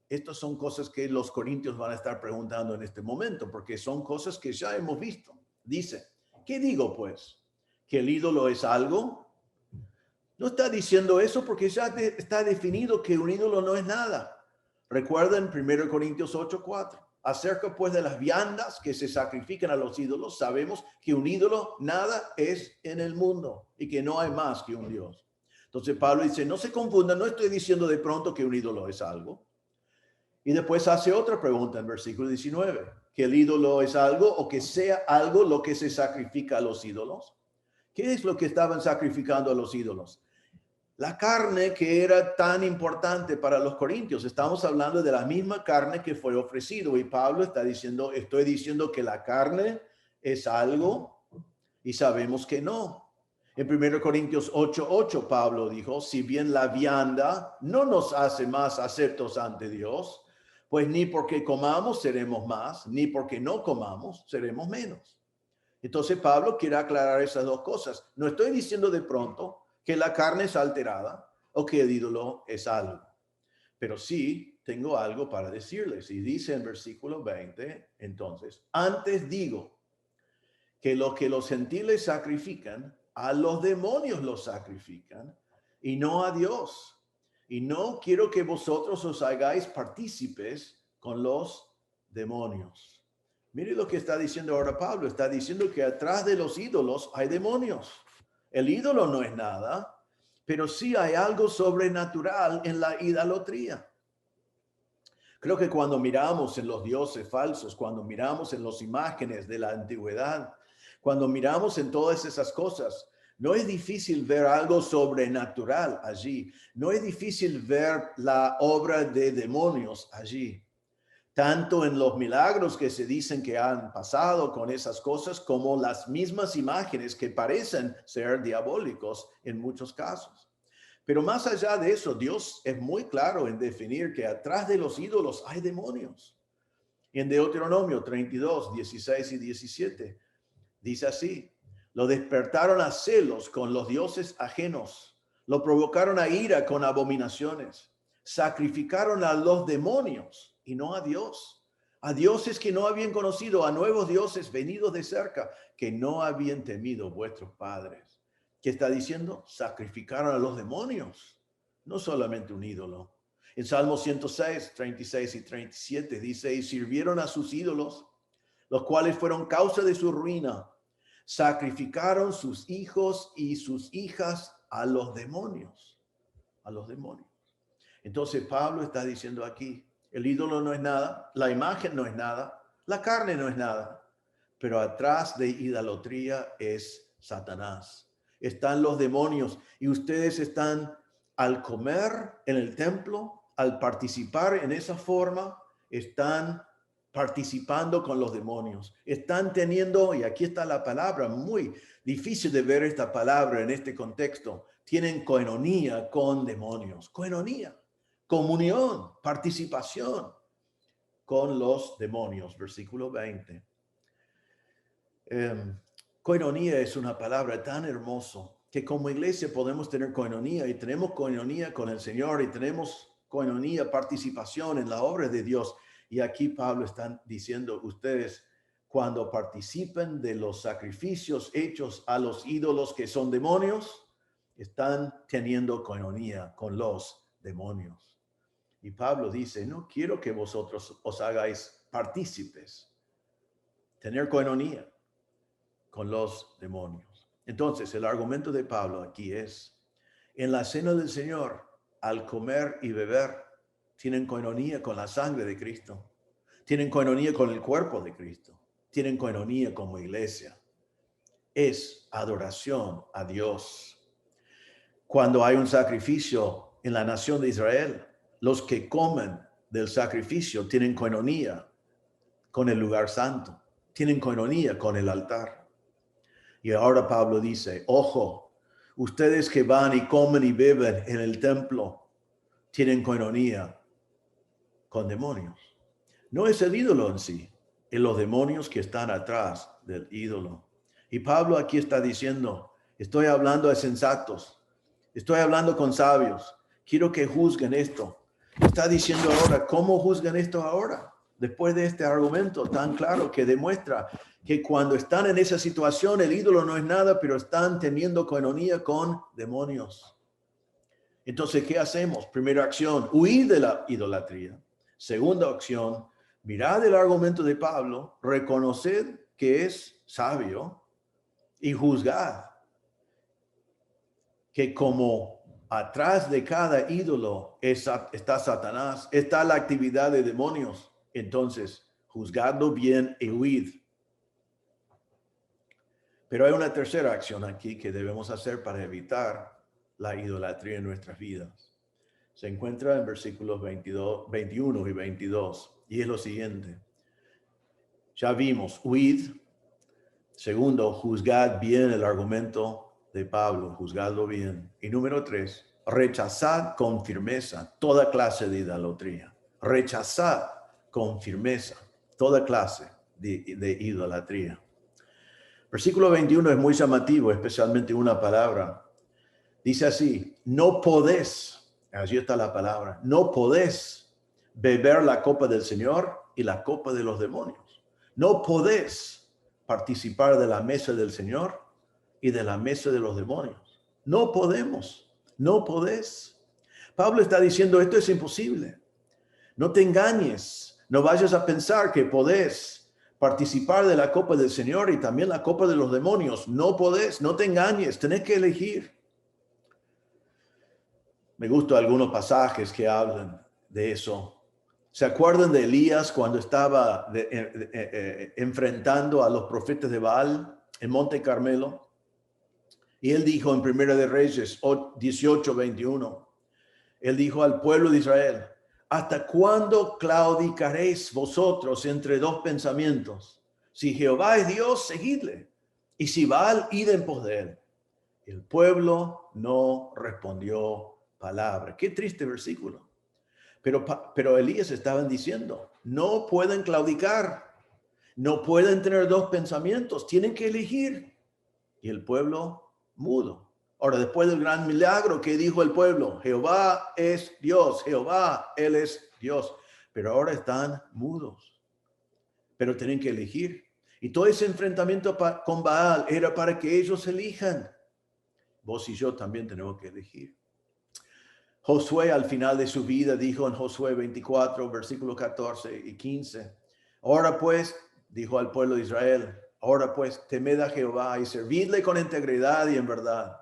[SPEAKER 2] Estas son cosas que los corintios van a estar preguntando en este momento, porque son cosas que ya hemos visto. Dice, ¿qué digo pues? ¿Que el ídolo es algo? No está diciendo eso porque ya está definido que un ídolo no es nada. Recuerden 1 Corintios 8:4. Acerca pues de las viandas que se sacrifican a los ídolos, sabemos que un ídolo nada es en el mundo y que no hay más que un Dios. Entonces Pablo dice, no se confundan, no estoy diciendo de pronto que un ídolo es algo. Y después hace otra pregunta en versículo 19, que el ídolo es algo o que sea algo lo que se sacrifica a los ídolos. ¿Qué es lo que estaban sacrificando a los ídolos? La carne que era tan importante para los corintios. Estamos hablando de la misma carne que fue ofrecido y Pablo está diciendo, estoy diciendo que la carne es algo. Y sabemos que no. En 1 Corintios 8:8 Pablo dijo, si bien la vianda no nos hace más aceptos ante Dios, pues ni porque comamos seremos más, ni porque no comamos seremos menos. Entonces Pablo quiere aclarar esas dos cosas. No estoy diciendo de pronto que la carne es alterada o que el ídolo es algo, pero sí tengo algo para decirles. Y dice en versículo 20, entonces, antes digo que lo que los gentiles sacrifican, a los demonios los sacrifican y no a Dios. Y no quiero que vosotros os hagáis partícipes con los demonios. Mire lo que está diciendo ahora Pablo. Está diciendo que atrás de los ídolos hay demonios. El ídolo no es nada, pero sí hay algo sobrenatural en la idolatría. Creo que cuando miramos en los dioses falsos, cuando miramos en las imágenes de la antigüedad, cuando miramos en todas esas cosas, no es difícil ver algo sobrenatural allí. No es difícil ver la obra de demonios allí. Tanto en los milagros que se dicen que han pasado con esas cosas, como las mismas imágenes que parecen ser diabólicos en muchos casos. Pero más allá de eso, Dios es muy claro en definir que atrás de los ídolos hay demonios. En Deuteronomio 32, 16 y 17, dice así, lo despertaron a celos con los dioses ajenos, lo provocaron a ira con abominaciones, sacrificaron a los demonios y no a dioses que no habían conocido, a nuevos dioses venidos de cerca, que no habían temido vuestros padres. ¿Qué está diciendo? Sacrificaron a los demonios, no solamente un ídolo. En Salmo 106, 36 y 37 dice, y sirvieron a sus ídolos, los cuales fueron causa de su ruina. Sacrificaron sus hijos y sus hijas a los demonios, a los demonios. Entonces Pablo está diciendo aquí, el ídolo no es nada, la imagen no es nada, la carne no es nada, pero atrás de idolatría es Satanás. Están los demonios y ustedes están al comer en el templo, al participar en esa forma, están participando con los demonios. Están teniendo, y aquí está la palabra, muy difícil de ver esta palabra en este contexto, tienen coinonía con demonios. Coinonía, comunión, participación con los demonios. Versículo 20. Coinonía es una palabra tan hermosa que como iglesia podemos tener coinonía y tenemos coinonía con el Señor y tenemos coinonía, participación en la obra de Dios. Y aquí Pablo está diciendo, ustedes cuando participen de los sacrificios hechos a los ídolos que son demonios, están teniendo coinonía con los demonios. Y Pablo dice, no quiero que vosotros os hagáis partícipes, tener coinonía con los demonios. Entonces, el argumento de Pablo aquí es, en la cena del Señor, al comer y beber, tienen coinonía con la sangre de Cristo, tienen coinonía con el cuerpo de Cristo, tienen coinonía como iglesia. Es adoración a Dios. Cuando hay un sacrificio en la nación de Israel, los que comen del sacrificio tienen coinonía con el lugar santo, tienen coinonía con el altar. Y ahora Pablo dice, ojo, ustedes que van y comen y beben en el templo, tienen coinonía con demonios. No es el ídolo en sí, es los demonios que están atrás del ídolo. Y Pablo aquí está diciendo, estoy hablando a sensatos, estoy hablando con sabios, quiero que juzguen esto. Está diciendo ahora, ¿cómo juzgan esto ahora? Después de este argumento tan claro que demuestra que cuando están en esa situación, el ídolo no es nada, pero están teniendo coinonía con demonios. Entonces, ¿qué hacemos? Primera acción, huir de la idolatría. Segunda acción, mirad el argumento de Pablo, reconoced que es sabio y juzgad que como atrás de cada ídolo está Satanás, está la actividad de demonios. Entonces, juzgadlo bien y huid. Pero hay una tercera acción aquí que debemos hacer para evitar la idolatría en nuestras vidas. Se encuentra en versículos 21 y 22, y es lo siguiente. Ya vimos, huid, Segundo, juzgad bien el argumento de Pablo, juzgadlo bien. Y número 3, rechazad con firmeza toda clase de idolatría. Rechazad con firmeza toda clase de idolatría. Versículo 21 es muy llamativo, especialmente una palabra. Dice así, no podés, allí está la palabra, no podés beber la copa del Señor y la copa de los demonios. No podés participar de la mesa del Señor y de la mesa de los demonios. No podemos, no podés. Pablo está diciendo, esto es imposible. No te engañes, no vayas a pensar que podés participar de la copa del Señor y también la copa de los demonios. No podés, no te engañes, tenés que elegir. Me gustan algunos pasajes que hablan de eso. ¿Se acuerdan de Elías cuando estaba enfrentando a los profetas de Baal en Monte Carmelo? Y él dijo en Primera de Reyes 18:21, él dijo al pueblo de Israel, ¿hasta cuándo claudicaréis vosotros entre dos pensamientos? Si Jehová es Dios, seguidle, y si Baal, id en pos de él. El pueblo no respondió palabra. Qué triste versículo. Pero Elías estaban diciendo, no pueden claudicar, no pueden tener dos pensamientos, tienen que elegir. Y el pueblo mudo. Ahora, después del gran milagro, ¿qué dijo el pueblo? Jehová es Dios, Jehová, Él es Dios. Pero ahora están mudos. Pero tienen que elegir. Y todo ese enfrentamiento con Baal era para que ellos elijan. Vos y yo también tenemos que elegir. Josué al final de su vida dijo en Josué 24, versículos 14 y 15, ahora pues, dijo al pueblo de Israel, ahora pues, temed a Jehová y servidle con integridad y en verdad.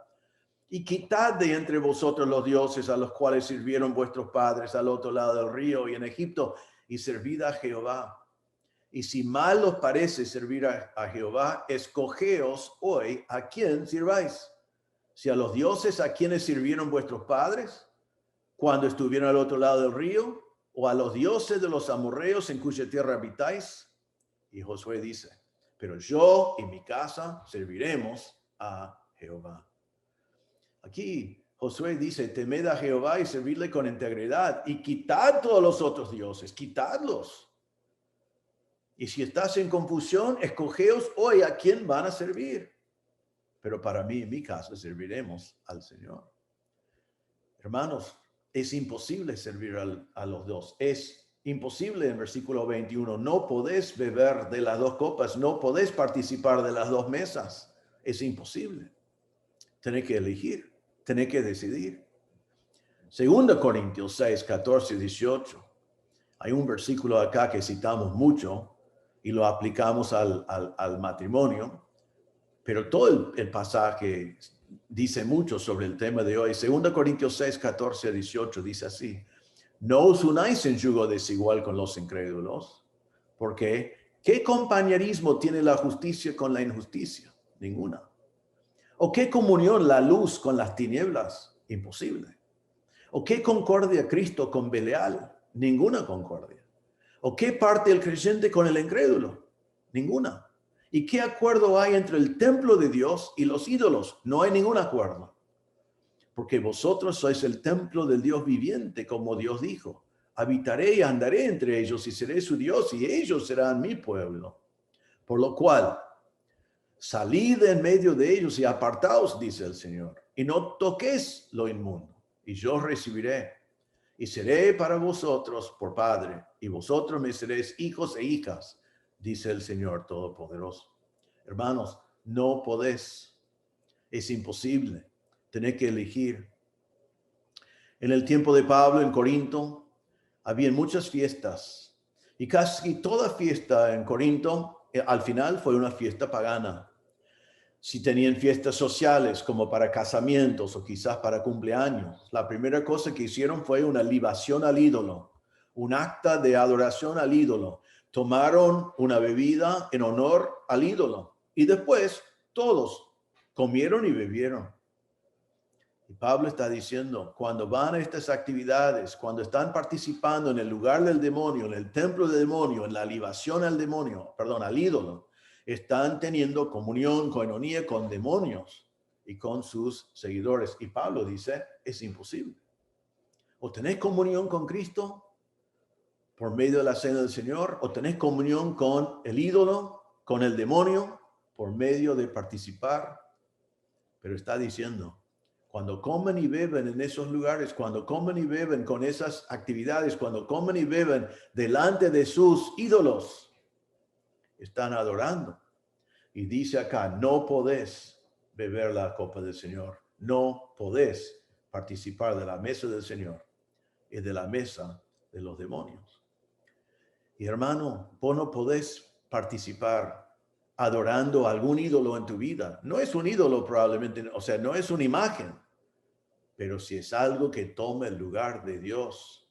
[SPEAKER 2] Y quitad de entre vosotros los dioses a los cuales sirvieron vuestros padres al otro lado del río y en Egipto, y servid a Jehová. Y si mal os parece servir a Jehová, escogeos hoy a quién sirváis. Si a los dioses a quienes sirvieron vuestros padres cuando estuvieron al otro lado del río, o a los dioses de los amorreos en cuya tierra habitáis. Y Josué dice, pero yo y mi casa serviremos a Jehová. Aquí Josué dice, temed a Jehová y servidle con integridad y quitad todos los otros dioses, quitadlos. Y si estás en confusión, escogeos hoy a quién van a servir. Pero para mí y mi casa serviremos al Señor. Hermanos, es imposible servir a los dos. Es imposible en versículo 21. No podés beber de las dos copas. No podés participar de las dos mesas. Es imposible. Tenés que elegir. Tenés que decidir. 2 Corintios 6, 14 y 18. Hay un versículo acá que citamos mucho y lo aplicamos al matrimonio. Pero todo el pasaje dice mucho sobre el tema de hoy. 2 Corintios 6, 14 a 18 dice así, no os unáis en yugo desigual con los incrédulos, porque ¿qué compañerismo tiene la justicia con la injusticia? Ninguna. ¿O qué comunión la luz con las tinieblas? Imposible. ¿O qué concordia Cristo con Belial? Ninguna concordia. ¿O qué parte el creyente con el incrédulo? Ninguna. ¿Y qué acuerdo hay entre el templo de Dios y los ídolos? No hay ningún acuerdo. Porque vosotros sois el templo del Dios viviente, como Dios dijo. Habitaré y andaré entre ellos y seré su Dios y ellos serán mi pueblo. Por lo cual, salid en medio de ellos y apartaos, dice el Señor, y no toquéis lo inmundo, y yo recibiré. Y seré para vosotros por padre, y vosotros me seréis hijos e hijas, dice el Señor Todopoderoso. Hermanos, no podés. Es imposible. Tenés que elegir. En el tiempo de Pablo en Corinto, había muchas fiestas. Y casi toda fiesta en Corinto, al final fue una fiesta pagana. Si tenían fiestas sociales como para casamientos o quizás para cumpleaños, la primera cosa que hicieron fue una libación al ídolo, un acta de adoración al ídolo. Tomaron una bebida en honor al ídolo y después todos comieron y bebieron. Y Pablo está diciendo, cuando van a estas actividades, cuando están participando en el lugar del demonio, en el templo del demonio, en la libación al demonio, perdón, al ídolo, Están teniendo comunión, coinonía con demonios y con sus seguidores. Y Pablo dice, es imposible. O tenés comunión con Cristo por medio de la cena del Señor, o tenés comunión con el ídolo, con el demonio, por medio de participar. Pero está diciendo, cuando comen y beben en esos lugares, cuando comen y beben con esas actividades, cuando comen y beben delante de sus ídolos, están adorando. Y dice acá, no podés beber la copa del Señor, no podés participar de la mesa del Señor y de la mesa de los demonios. Y hermano, vos no podés participar adorando a algún ídolo en tu vida. No es un ídolo probablemente, o sea, no es una imagen, pero si es algo que toma el lugar de Dios,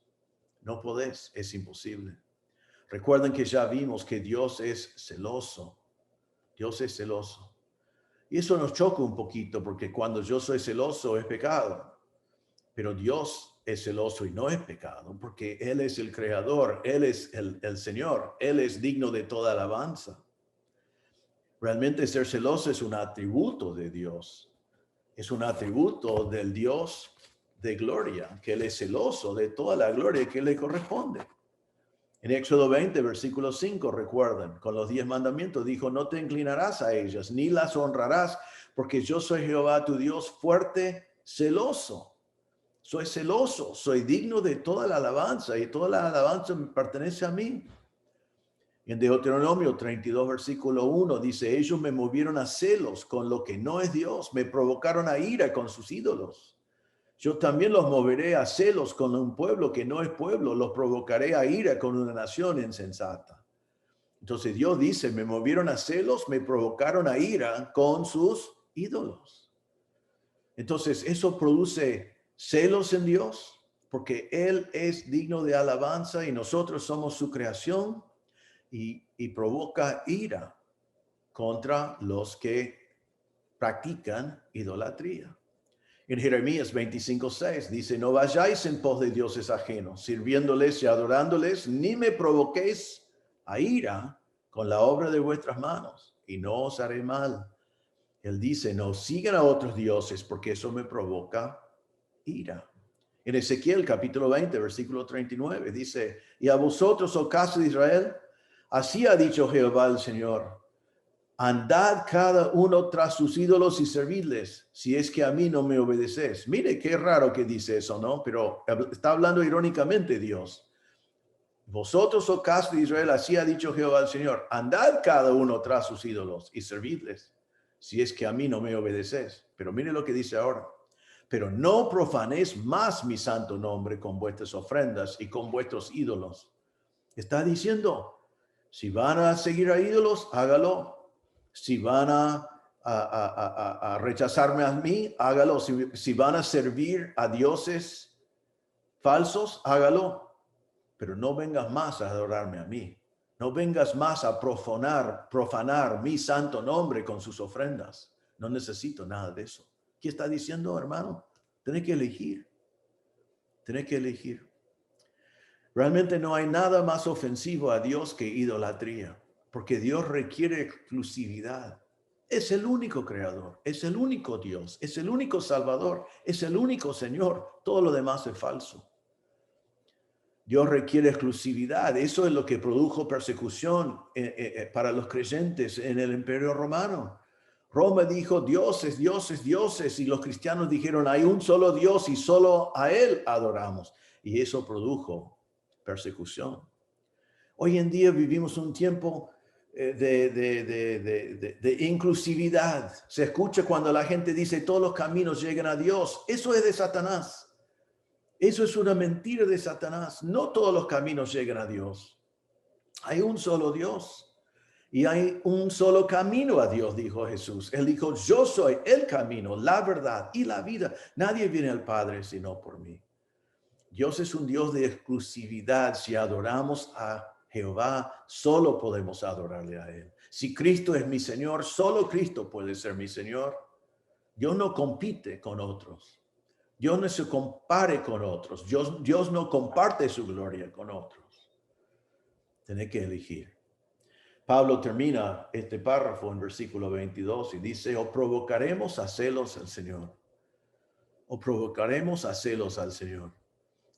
[SPEAKER 2] no podés, es imposible. Recuerden que ya vimos que Dios es celoso. Dios es celoso. Y eso nos choca un poquito porque cuando yo soy celoso es pecado. Pero Dios es celoso y no es pecado porque Él es el creador, Él es el Señor, Él es digno de toda alabanza. Realmente ser celoso es un atributo de Dios. Es un atributo del Dios de gloria, que Él es celoso de toda la gloria que le corresponde. En Éxodo 20, versículo 5, recuerden, con los 10 mandamientos dijo, no te inclinarás a ellas, ni las honrarás, porque yo soy Jehová tu Dios fuerte, celoso. Soy celoso, soy digno de toda la alabanza y toda la alabanza me pertenece a mí. En Deuteronomio 32, versículo 1 dice, ellos me movieron a celos con lo que no es Dios, me provocaron a ira con sus ídolos. Yo también los moveré a celos con un pueblo que no es pueblo, los provocaré a ira con una nación insensata. Entonces Dios dice, me movieron a celos, me provocaron a ira con sus ídolos. Entonces eso produce celos en Dios, porque Él es digno de alabanza y nosotros somos su creación, y provoca ira contra los que practican idolatría. En Jeremías 25:6 dice, no vayáis en pos de dioses ajenos, sirviéndoles y adorándoles, ni me provoquéis a ira con la obra de vuestras manos, y no os haré mal. Él dice, no sigan a otros dioses, porque eso me provoca ira. En Ezequiel capítulo 20, versículo 39, dice, y a vosotros, oh casa de Israel, así ha dicho Jehová el Señor, andad cada uno tras sus ídolos y servidles, si es que a mí no me obedecéis. Mire qué raro que dice eso, ¿no? Pero está hablando irónicamente Dios. Vosotros, oh casa de Israel, así ha dicho Jehová el Señor, andad cada uno tras sus ídolos y servidles, si es que a mí no me obedecéis. Pero mire lo que dice ahora. Pero no profanéis más mi santo nombre con vuestras ofrendas y con vuestros ídolos. Está diciendo, si van a seguir a ídolos, hágalo. Si van a rechazarme a mí, hágalo. Si van a servir a dioses falsos, hágalo. Pero no vengas más a adorarme a mí. No vengas más a profanar mi santo nombre con sus ofrendas. No necesito nada de eso. ¿Qué está diciendo, hermano? Tenés que elegir. Tenés que elegir. Realmente no hay nada más ofensivo a Dios que idolatría, porque Dios requiere exclusividad. Es el único creador, es el único Dios, es el único Salvador, es el único Señor. Todo lo demás es falso. Dios requiere exclusividad. Eso es lo que produjo persecución para los creyentes en el Imperio Romano. Roma dijo dioses, dioses, dioses, y los cristianos dijeron hay un solo Dios y solo a Él adoramos. Y eso produjo persecución. Hoy en día vivimos un tiempo de inclusividad. Se escucha cuando la gente dice todos los caminos llegan a Dios. Eso es de Satanás. Eso es una mentira de Satanás. No todos los caminos llegan a Dios. Hay un solo Dios. Y hay un solo camino a Dios, dijo Jesús. Él dijo, yo soy el camino, la verdad y la vida. Nadie viene al Padre sino por mí. Dios es un Dios de exclusividad. Si adoramos a Jehová, solo podemos adorarle a Él. Si Cristo es mi Señor, solo Cristo puede ser mi Señor. Dios no compite con otros. Dios no se compare con otros. Dios no comparte su gloria con otros. Tiene que elegir. Pablo termina este párrafo en versículo 22 y dice, o provocaremos a celos al Señor. O provocaremos a celos al Señor.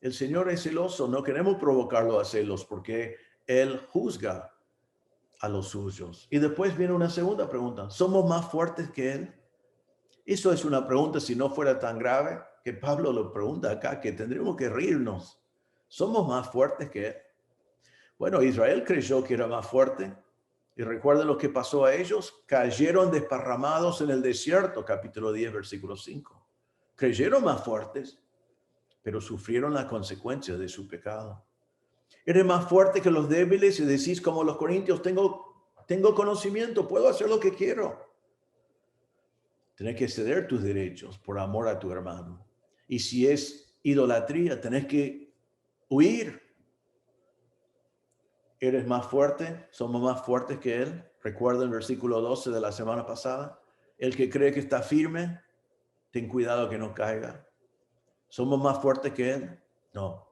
[SPEAKER 2] El Señor es celoso, no queremos provocarlo a celos porque Él juzga a los suyos. Y después viene una segunda pregunta, ¿somos más fuertes que Él? Eso es una pregunta, si no fuera tan grave, que Pablo lo pregunta acá, que tendríamos que reírnos. ¿Somos más fuertes que Él? Bueno, Israel creyó que era más fuerte. Y recuerden lo que pasó a ellos. Cayeron desparramados en el desierto, capítulo 10, versículo 5. Creyeron más fuertes, pero sufrieron las consecuencias de su pecado. Eres más fuerte que los débiles y decís como los corintios, tengo conocimiento, puedo hacer lo que quiero. Tenés que ceder tus derechos por amor a tu hermano. Y si es idolatría, tenés que huir. ¿Eres más fuerte? ¿Somos más fuertes que Él? Recuerda el versículo 12 de la semana pasada. El que cree que está firme, ten cuidado que no caiga. ¿Somos más fuertes que Él? No.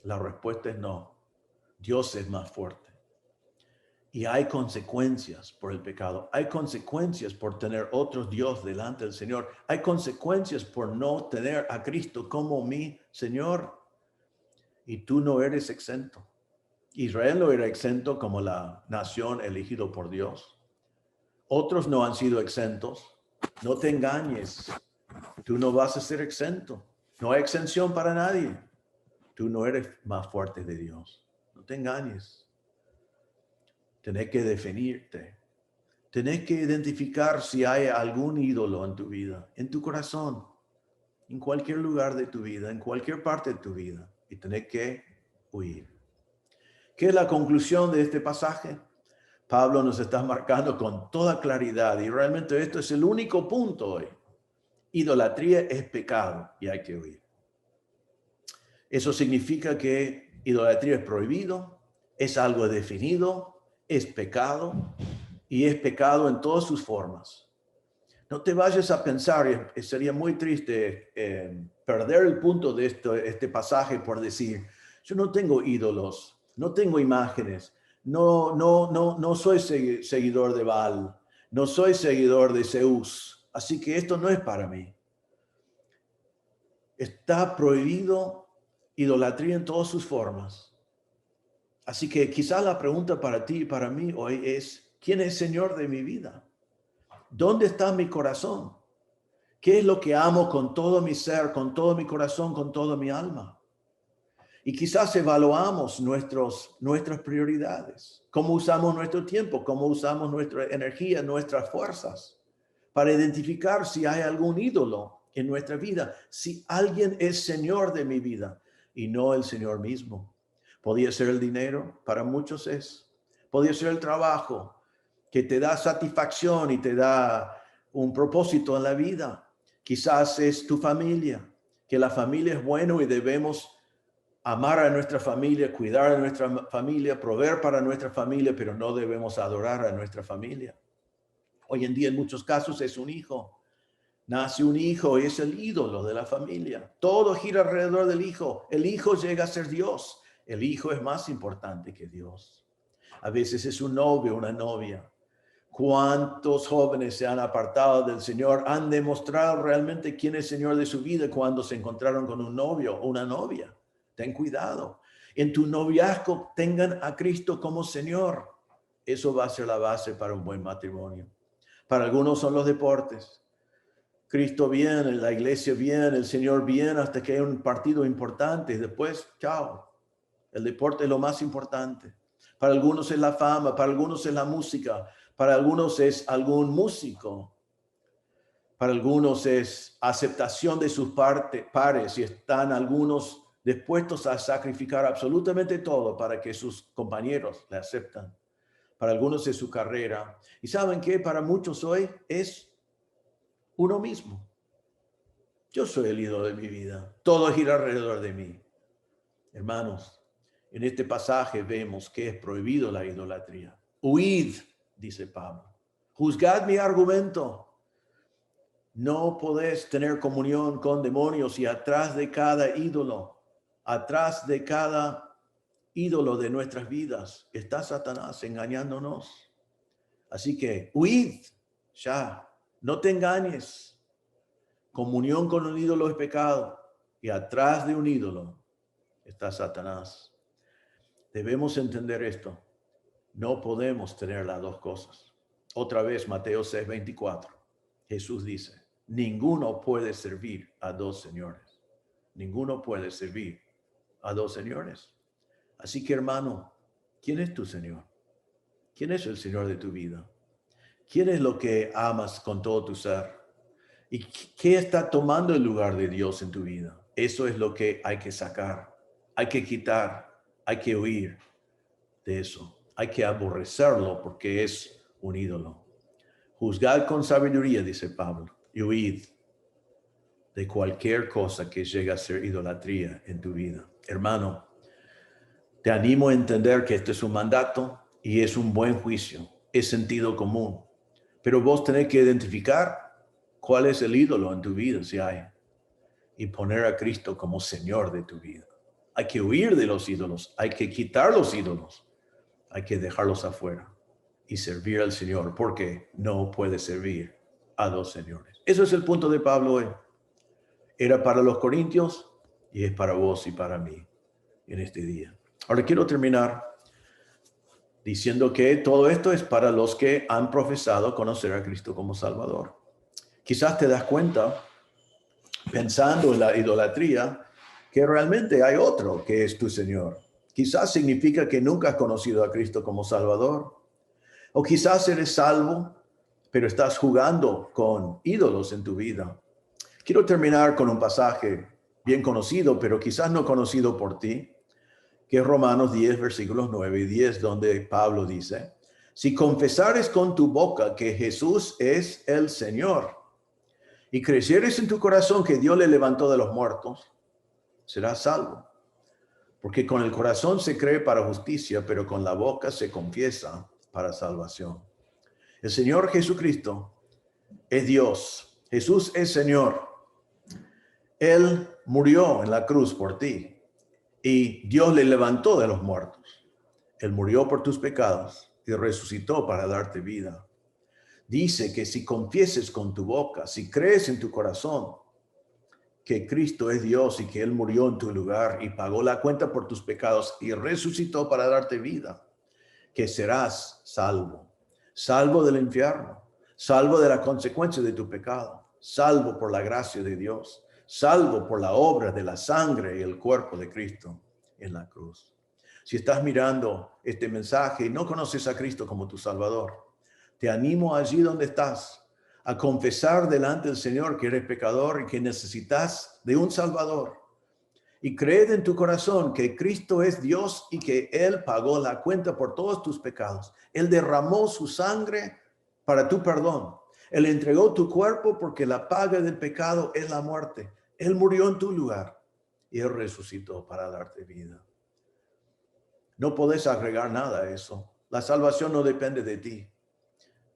[SPEAKER 2] La respuesta es no. Dios es más fuerte. Y hay consecuencias por el pecado. Hay consecuencias por tener otro Dios delante del Señor. Hay consecuencias por no tener a Cristo como mi Señor. Y tú no eres exento. Israel no era exento como la nación elegido por Dios. Otros no han sido exentos. No te engañes. Tú no vas a ser exento. No hay exención para nadie. Tú no eres más fuerte de Dios. No te engañes. Tenés que definirte. Tenés que identificar si hay algún ídolo en tu vida, en tu corazón, en cualquier lugar de tu vida, en cualquier parte de tu vida. Y tenés que huir. ¿Qué es la conclusión de este pasaje? Pablo nos está marcando con toda claridad y realmente esto es el único punto hoy. Idolatría es pecado y hay que huir. Eso significa que idolatría es prohibido, es algo definido, es pecado y es pecado en todas sus formas. No te vayas a pensar, sería muy triste perder el punto de este pasaje por decir, yo no tengo ídolos, no tengo imágenes, no soy seguidor de Baal, no soy seguidor de Zeus, así que esto no es para mí. Está prohibido idolatría en todas sus formas. Así que quizás la pregunta para ti y para mí hoy es, ¿quién es Señor de mi vida? ¿Dónde está mi corazón? ¿Qué es lo que amo con todo mi ser, con todo mi corazón, con toda mi alma? Y quizás evaluamos nuestras prioridades, cómo usamos nuestro tiempo, cómo usamos nuestra energía, nuestras fuerzas, para identificar si hay algún ídolo en nuestra vida, si alguien es Señor de mi vida y no el Señor mismo. Podría ser el dinero, para muchos es. Podría ser el trabajo, que te da satisfacción y te da un propósito en la vida. Quizás es tu familia, que la familia es bueno y debemos amar a nuestra familia, cuidar a nuestra familia, proveer para nuestra familia, pero no debemos adorar a nuestra familia. Hoy en día en muchos casos es un hijo. Nace un hijo y es el ídolo de la familia. Todo gira alrededor del hijo. El hijo llega a ser Dios. El hijo es más importante que Dios. A veces es un novio, una novia. ¿Cuántos jóvenes se han apartado del Señor? Han demostrado realmente quién es Señor de su vida cuando se encontraron con un novio o una novia. Ten cuidado. En tu noviazgo tengan a Cristo como Señor. Eso va a ser la base para un buen matrimonio. Para algunos son los deportes. Cristo bien, la iglesia bien, el Señor bien, hasta que hay un partido importante. Después, chao. El deporte es lo más importante. Para algunos es la fama, para algunos es la música, para algunos es algún músico, para algunos es aceptación de sus pares y están algunos dispuestos a sacrificar absolutamente todo para que sus compañeros le aceptan. Para algunos es su carrera. ¿Y saben qué? Para muchos hoy es uno mismo. Yo soy el ídolo de mi vida. Todo gira alrededor de mí. Hermanos, en este pasaje vemos que es prohibido la idolatría. Huid, dice Pablo. Juzgad mi argumento. No podés tener comunión con demonios y atrás de cada ídolo, atrás de cada ídolo de nuestras vidas, está Satanás engañándonos. Así que huid ya, no te engañes. Comunión con un ídolo es pecado y atrás de un ídolo está Satanás. Debemos entender esto. No podemos tener las dos cosas. Otra vez, Mateo 6:24. Jesús dice, ninguno puede servir a dos señores. Ninguno puede servir a dos señores. Así que, hermano, ¿quién es tu Señor? ¿Quién es el Señor de tu vida? ¿Quién es lo que amas con todo tu ser? ¿Y qué está tomando el lugar de Dios en tu vida? Eso es lo que hay que sacar, hay que quitar, hay que huir de eso. Hay que aborrecerlo porque es un ídolo. Juzgad con sabiduría, dice Pablo, y huid de cualquier cosa que llegue a ser idolatría en tu vida. Hermano, te animo a entender que este es un mandato y es un buen juicio, es sentido común. Pero vos tenés que identificar cuál es el ídolo en tu vida, si hay, y poner a Cristo como Señor de tu vida. Hay que huir de los ídolos, hay que quitar los ídolos, hay que dejarlos afuera y servir al Señor, porque no puede servir a dos señores. Eso es el punto de Pablo hoy. Era para los corintios y es para vos y para mí en este día. Ahora quiero terminar diciendo que todo esto es para los que han profesado conocer a Cristo como Salvador. Quizás te das cuenta, pensando en la idolatría, que realmente hay otro que es tu Señor. Quizás significa que nunca has conocido a Cristo como Salvador. O quizás eres salvo, pero estás jugando con ídolos en tu vida. Quiero terminar con un pasaje bien conocido, pero quizás no conocido por ti, que es Romanos 10, versículos 9 y 10, donde Pablo dice, si confesares con tu boca que Jesús es el Señor y creyeres en tu corazón que Dios le levantó de los muertos, serás salvo. Porque con el corazón se cree para justicia, pero con la boca se confiesa para salvación. El Señor Jesucristo es Dios. Jesús es Señor. Él murió en la cruz por ti. Y Dios le levantó de los muertos. Él murió por tus pecados y resucitó para darte vida. Dice que si confieses con tu boca, si crees en tu corazón que Cristo es Dios y que Él murió en tu lugar y pagó la cuenta por tus pecados y resucitó para darte vida, que serás salvo. Salvo del infierno, salvo de la consecuencia de tu pecado, salvo por la gracia de Dios, salvo por la obra de la sangre y el cuerpo de Cristo en la cruz. Si estás mirando este mensaje y no conoces a Cristo como tu Salvador, te animo allí donde estás a confesar delante del Señor que eres pecador y que necesitas de un Salvador. Y creed en tu corazón que Cristo es Dios y que Él pagó la cuenta por todos tus pecados. Él derramó su sangre para tu perdón. Él entregó tu cuerpo porque la paga del pecado es la muerte. Él murió en tu lugar y Él resucitó para darte vida. No podés agregar nada a eso. La salvación no depende de ti.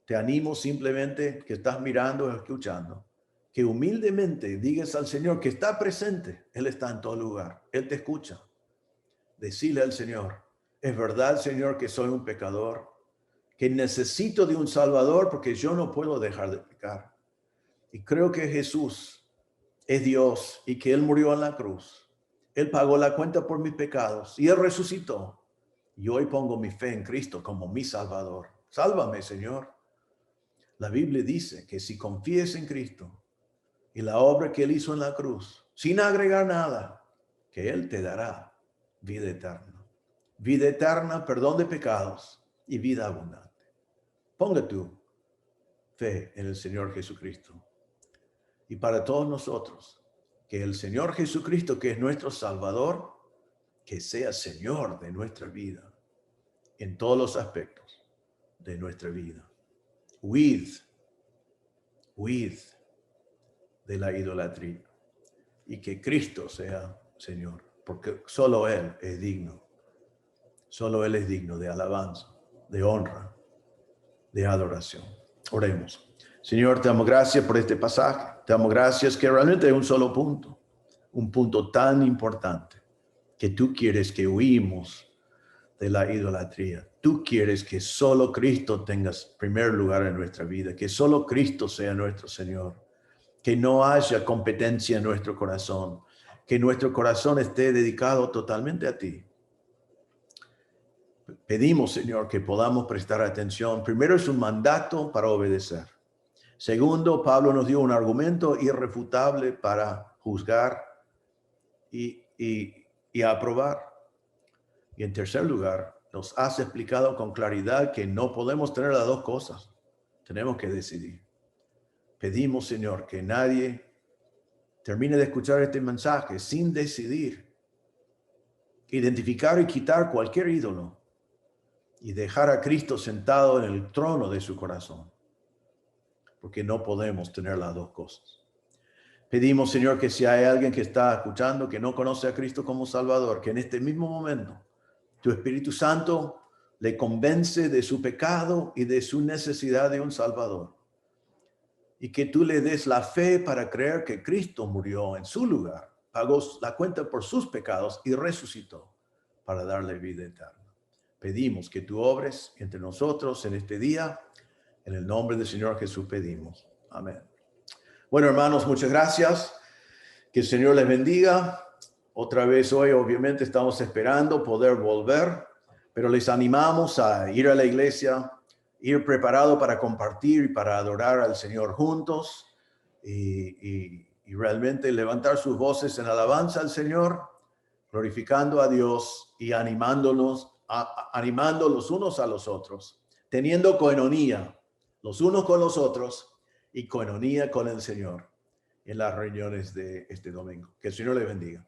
[SPEAKER 2] Te animo simplemente que estás mirando y escuchando, que humildemente digas al Señor que está presente. Él está en todo lugar. Él te escucha. Decile al Señor, es verdad, Señor, que soy un pecador, que necesito de un Salvador porque yo no puedo dejar de pecar. Y creo que Jesús es Dios y que Él murió en la cruz. Él pagó la cuenta por mis pecados y Él resucitó. Y hoy pongo mi fe en Cristo como mi Salvador. Sálvame, Señor. La Biblia dice que si confíes en Cristo y la obra que Él hizo en la cruz, sin agregar nada, que Él te dará vida eterna. Vida eterna, perdón de pecados y vida abundante. Ponga tu fe en el Señor Jesucristo. Y para todos nosotros, que el Señor Jesucristo, que es nuestro Salvador, que sea Señor de nuestra vida, en todos los aspectos de nuestra vida. Huid de la idolatría y que Cristo sea Señor, porque solo Él es digno. Solo Él es digno de alabanza, de honra, de adoración. Oremos. Señor, te damos gracias por este pasaje. Te damos gracias que realmente hay un solo punto, un punto tan importante que tú quieres que huimos de la idolatría. Tú quieres que solo Cristo tenga primer lugar en nuestra vida, que solo Cristo sea nuestro Señor, que no haya competencia en nuestro corazón, que nuestro corazón esté dedicado totalmente a ti. Pedimos, Señor, que podamos prestar atención. Primero, es un mandato para obedecer. Segundo, Pablo nos dio un argumento irrefutable para juzgar y aprobar. Y en tercer lugar, nos has explicado con claridad que no podemos tener las dos cosas. Tenemos que decidir. Pedimos, Señor, que nadie termine de escuchar este mensaje sin decidir. Identificar y quitar cualquier ídolo y dejar a Cristo sentado en el trono de su corazón. Porque no podemos tener las dos cosas. Pedimos, Señor, que si hay alguien que está escuchando que no conoce a Cristo como Salvador, que en este mismo momento tu Espíritu Santo le convence de su pecado y de su necesidad de un Salvador. Y que tú le des la fe para creer que Cristo murió en su lugar, pagó la cuenta por sus pecados y resucitó para darle vida eterna. Pedimos que tú obres entre nosotros en este día. En el nombre del Señor Jesús pedimos. Amén. Bueno, hermanos, muchas gracias. Que el Señor les bendiga. Otra vez hoy, obviamente, estamos esperando poder volver, pero les animamos a ir a la iglesia, ir preparado para compartir y para adorar al Señor juntos y realmente levantar sus voces en alabanza al Señor, glorificando a Dios y animándonos, animando los unos a los otros, teniendo coinonía los unos con los otros y coinonía con el Señor en las reuniones de este domingo. Que el Señor les bendiga.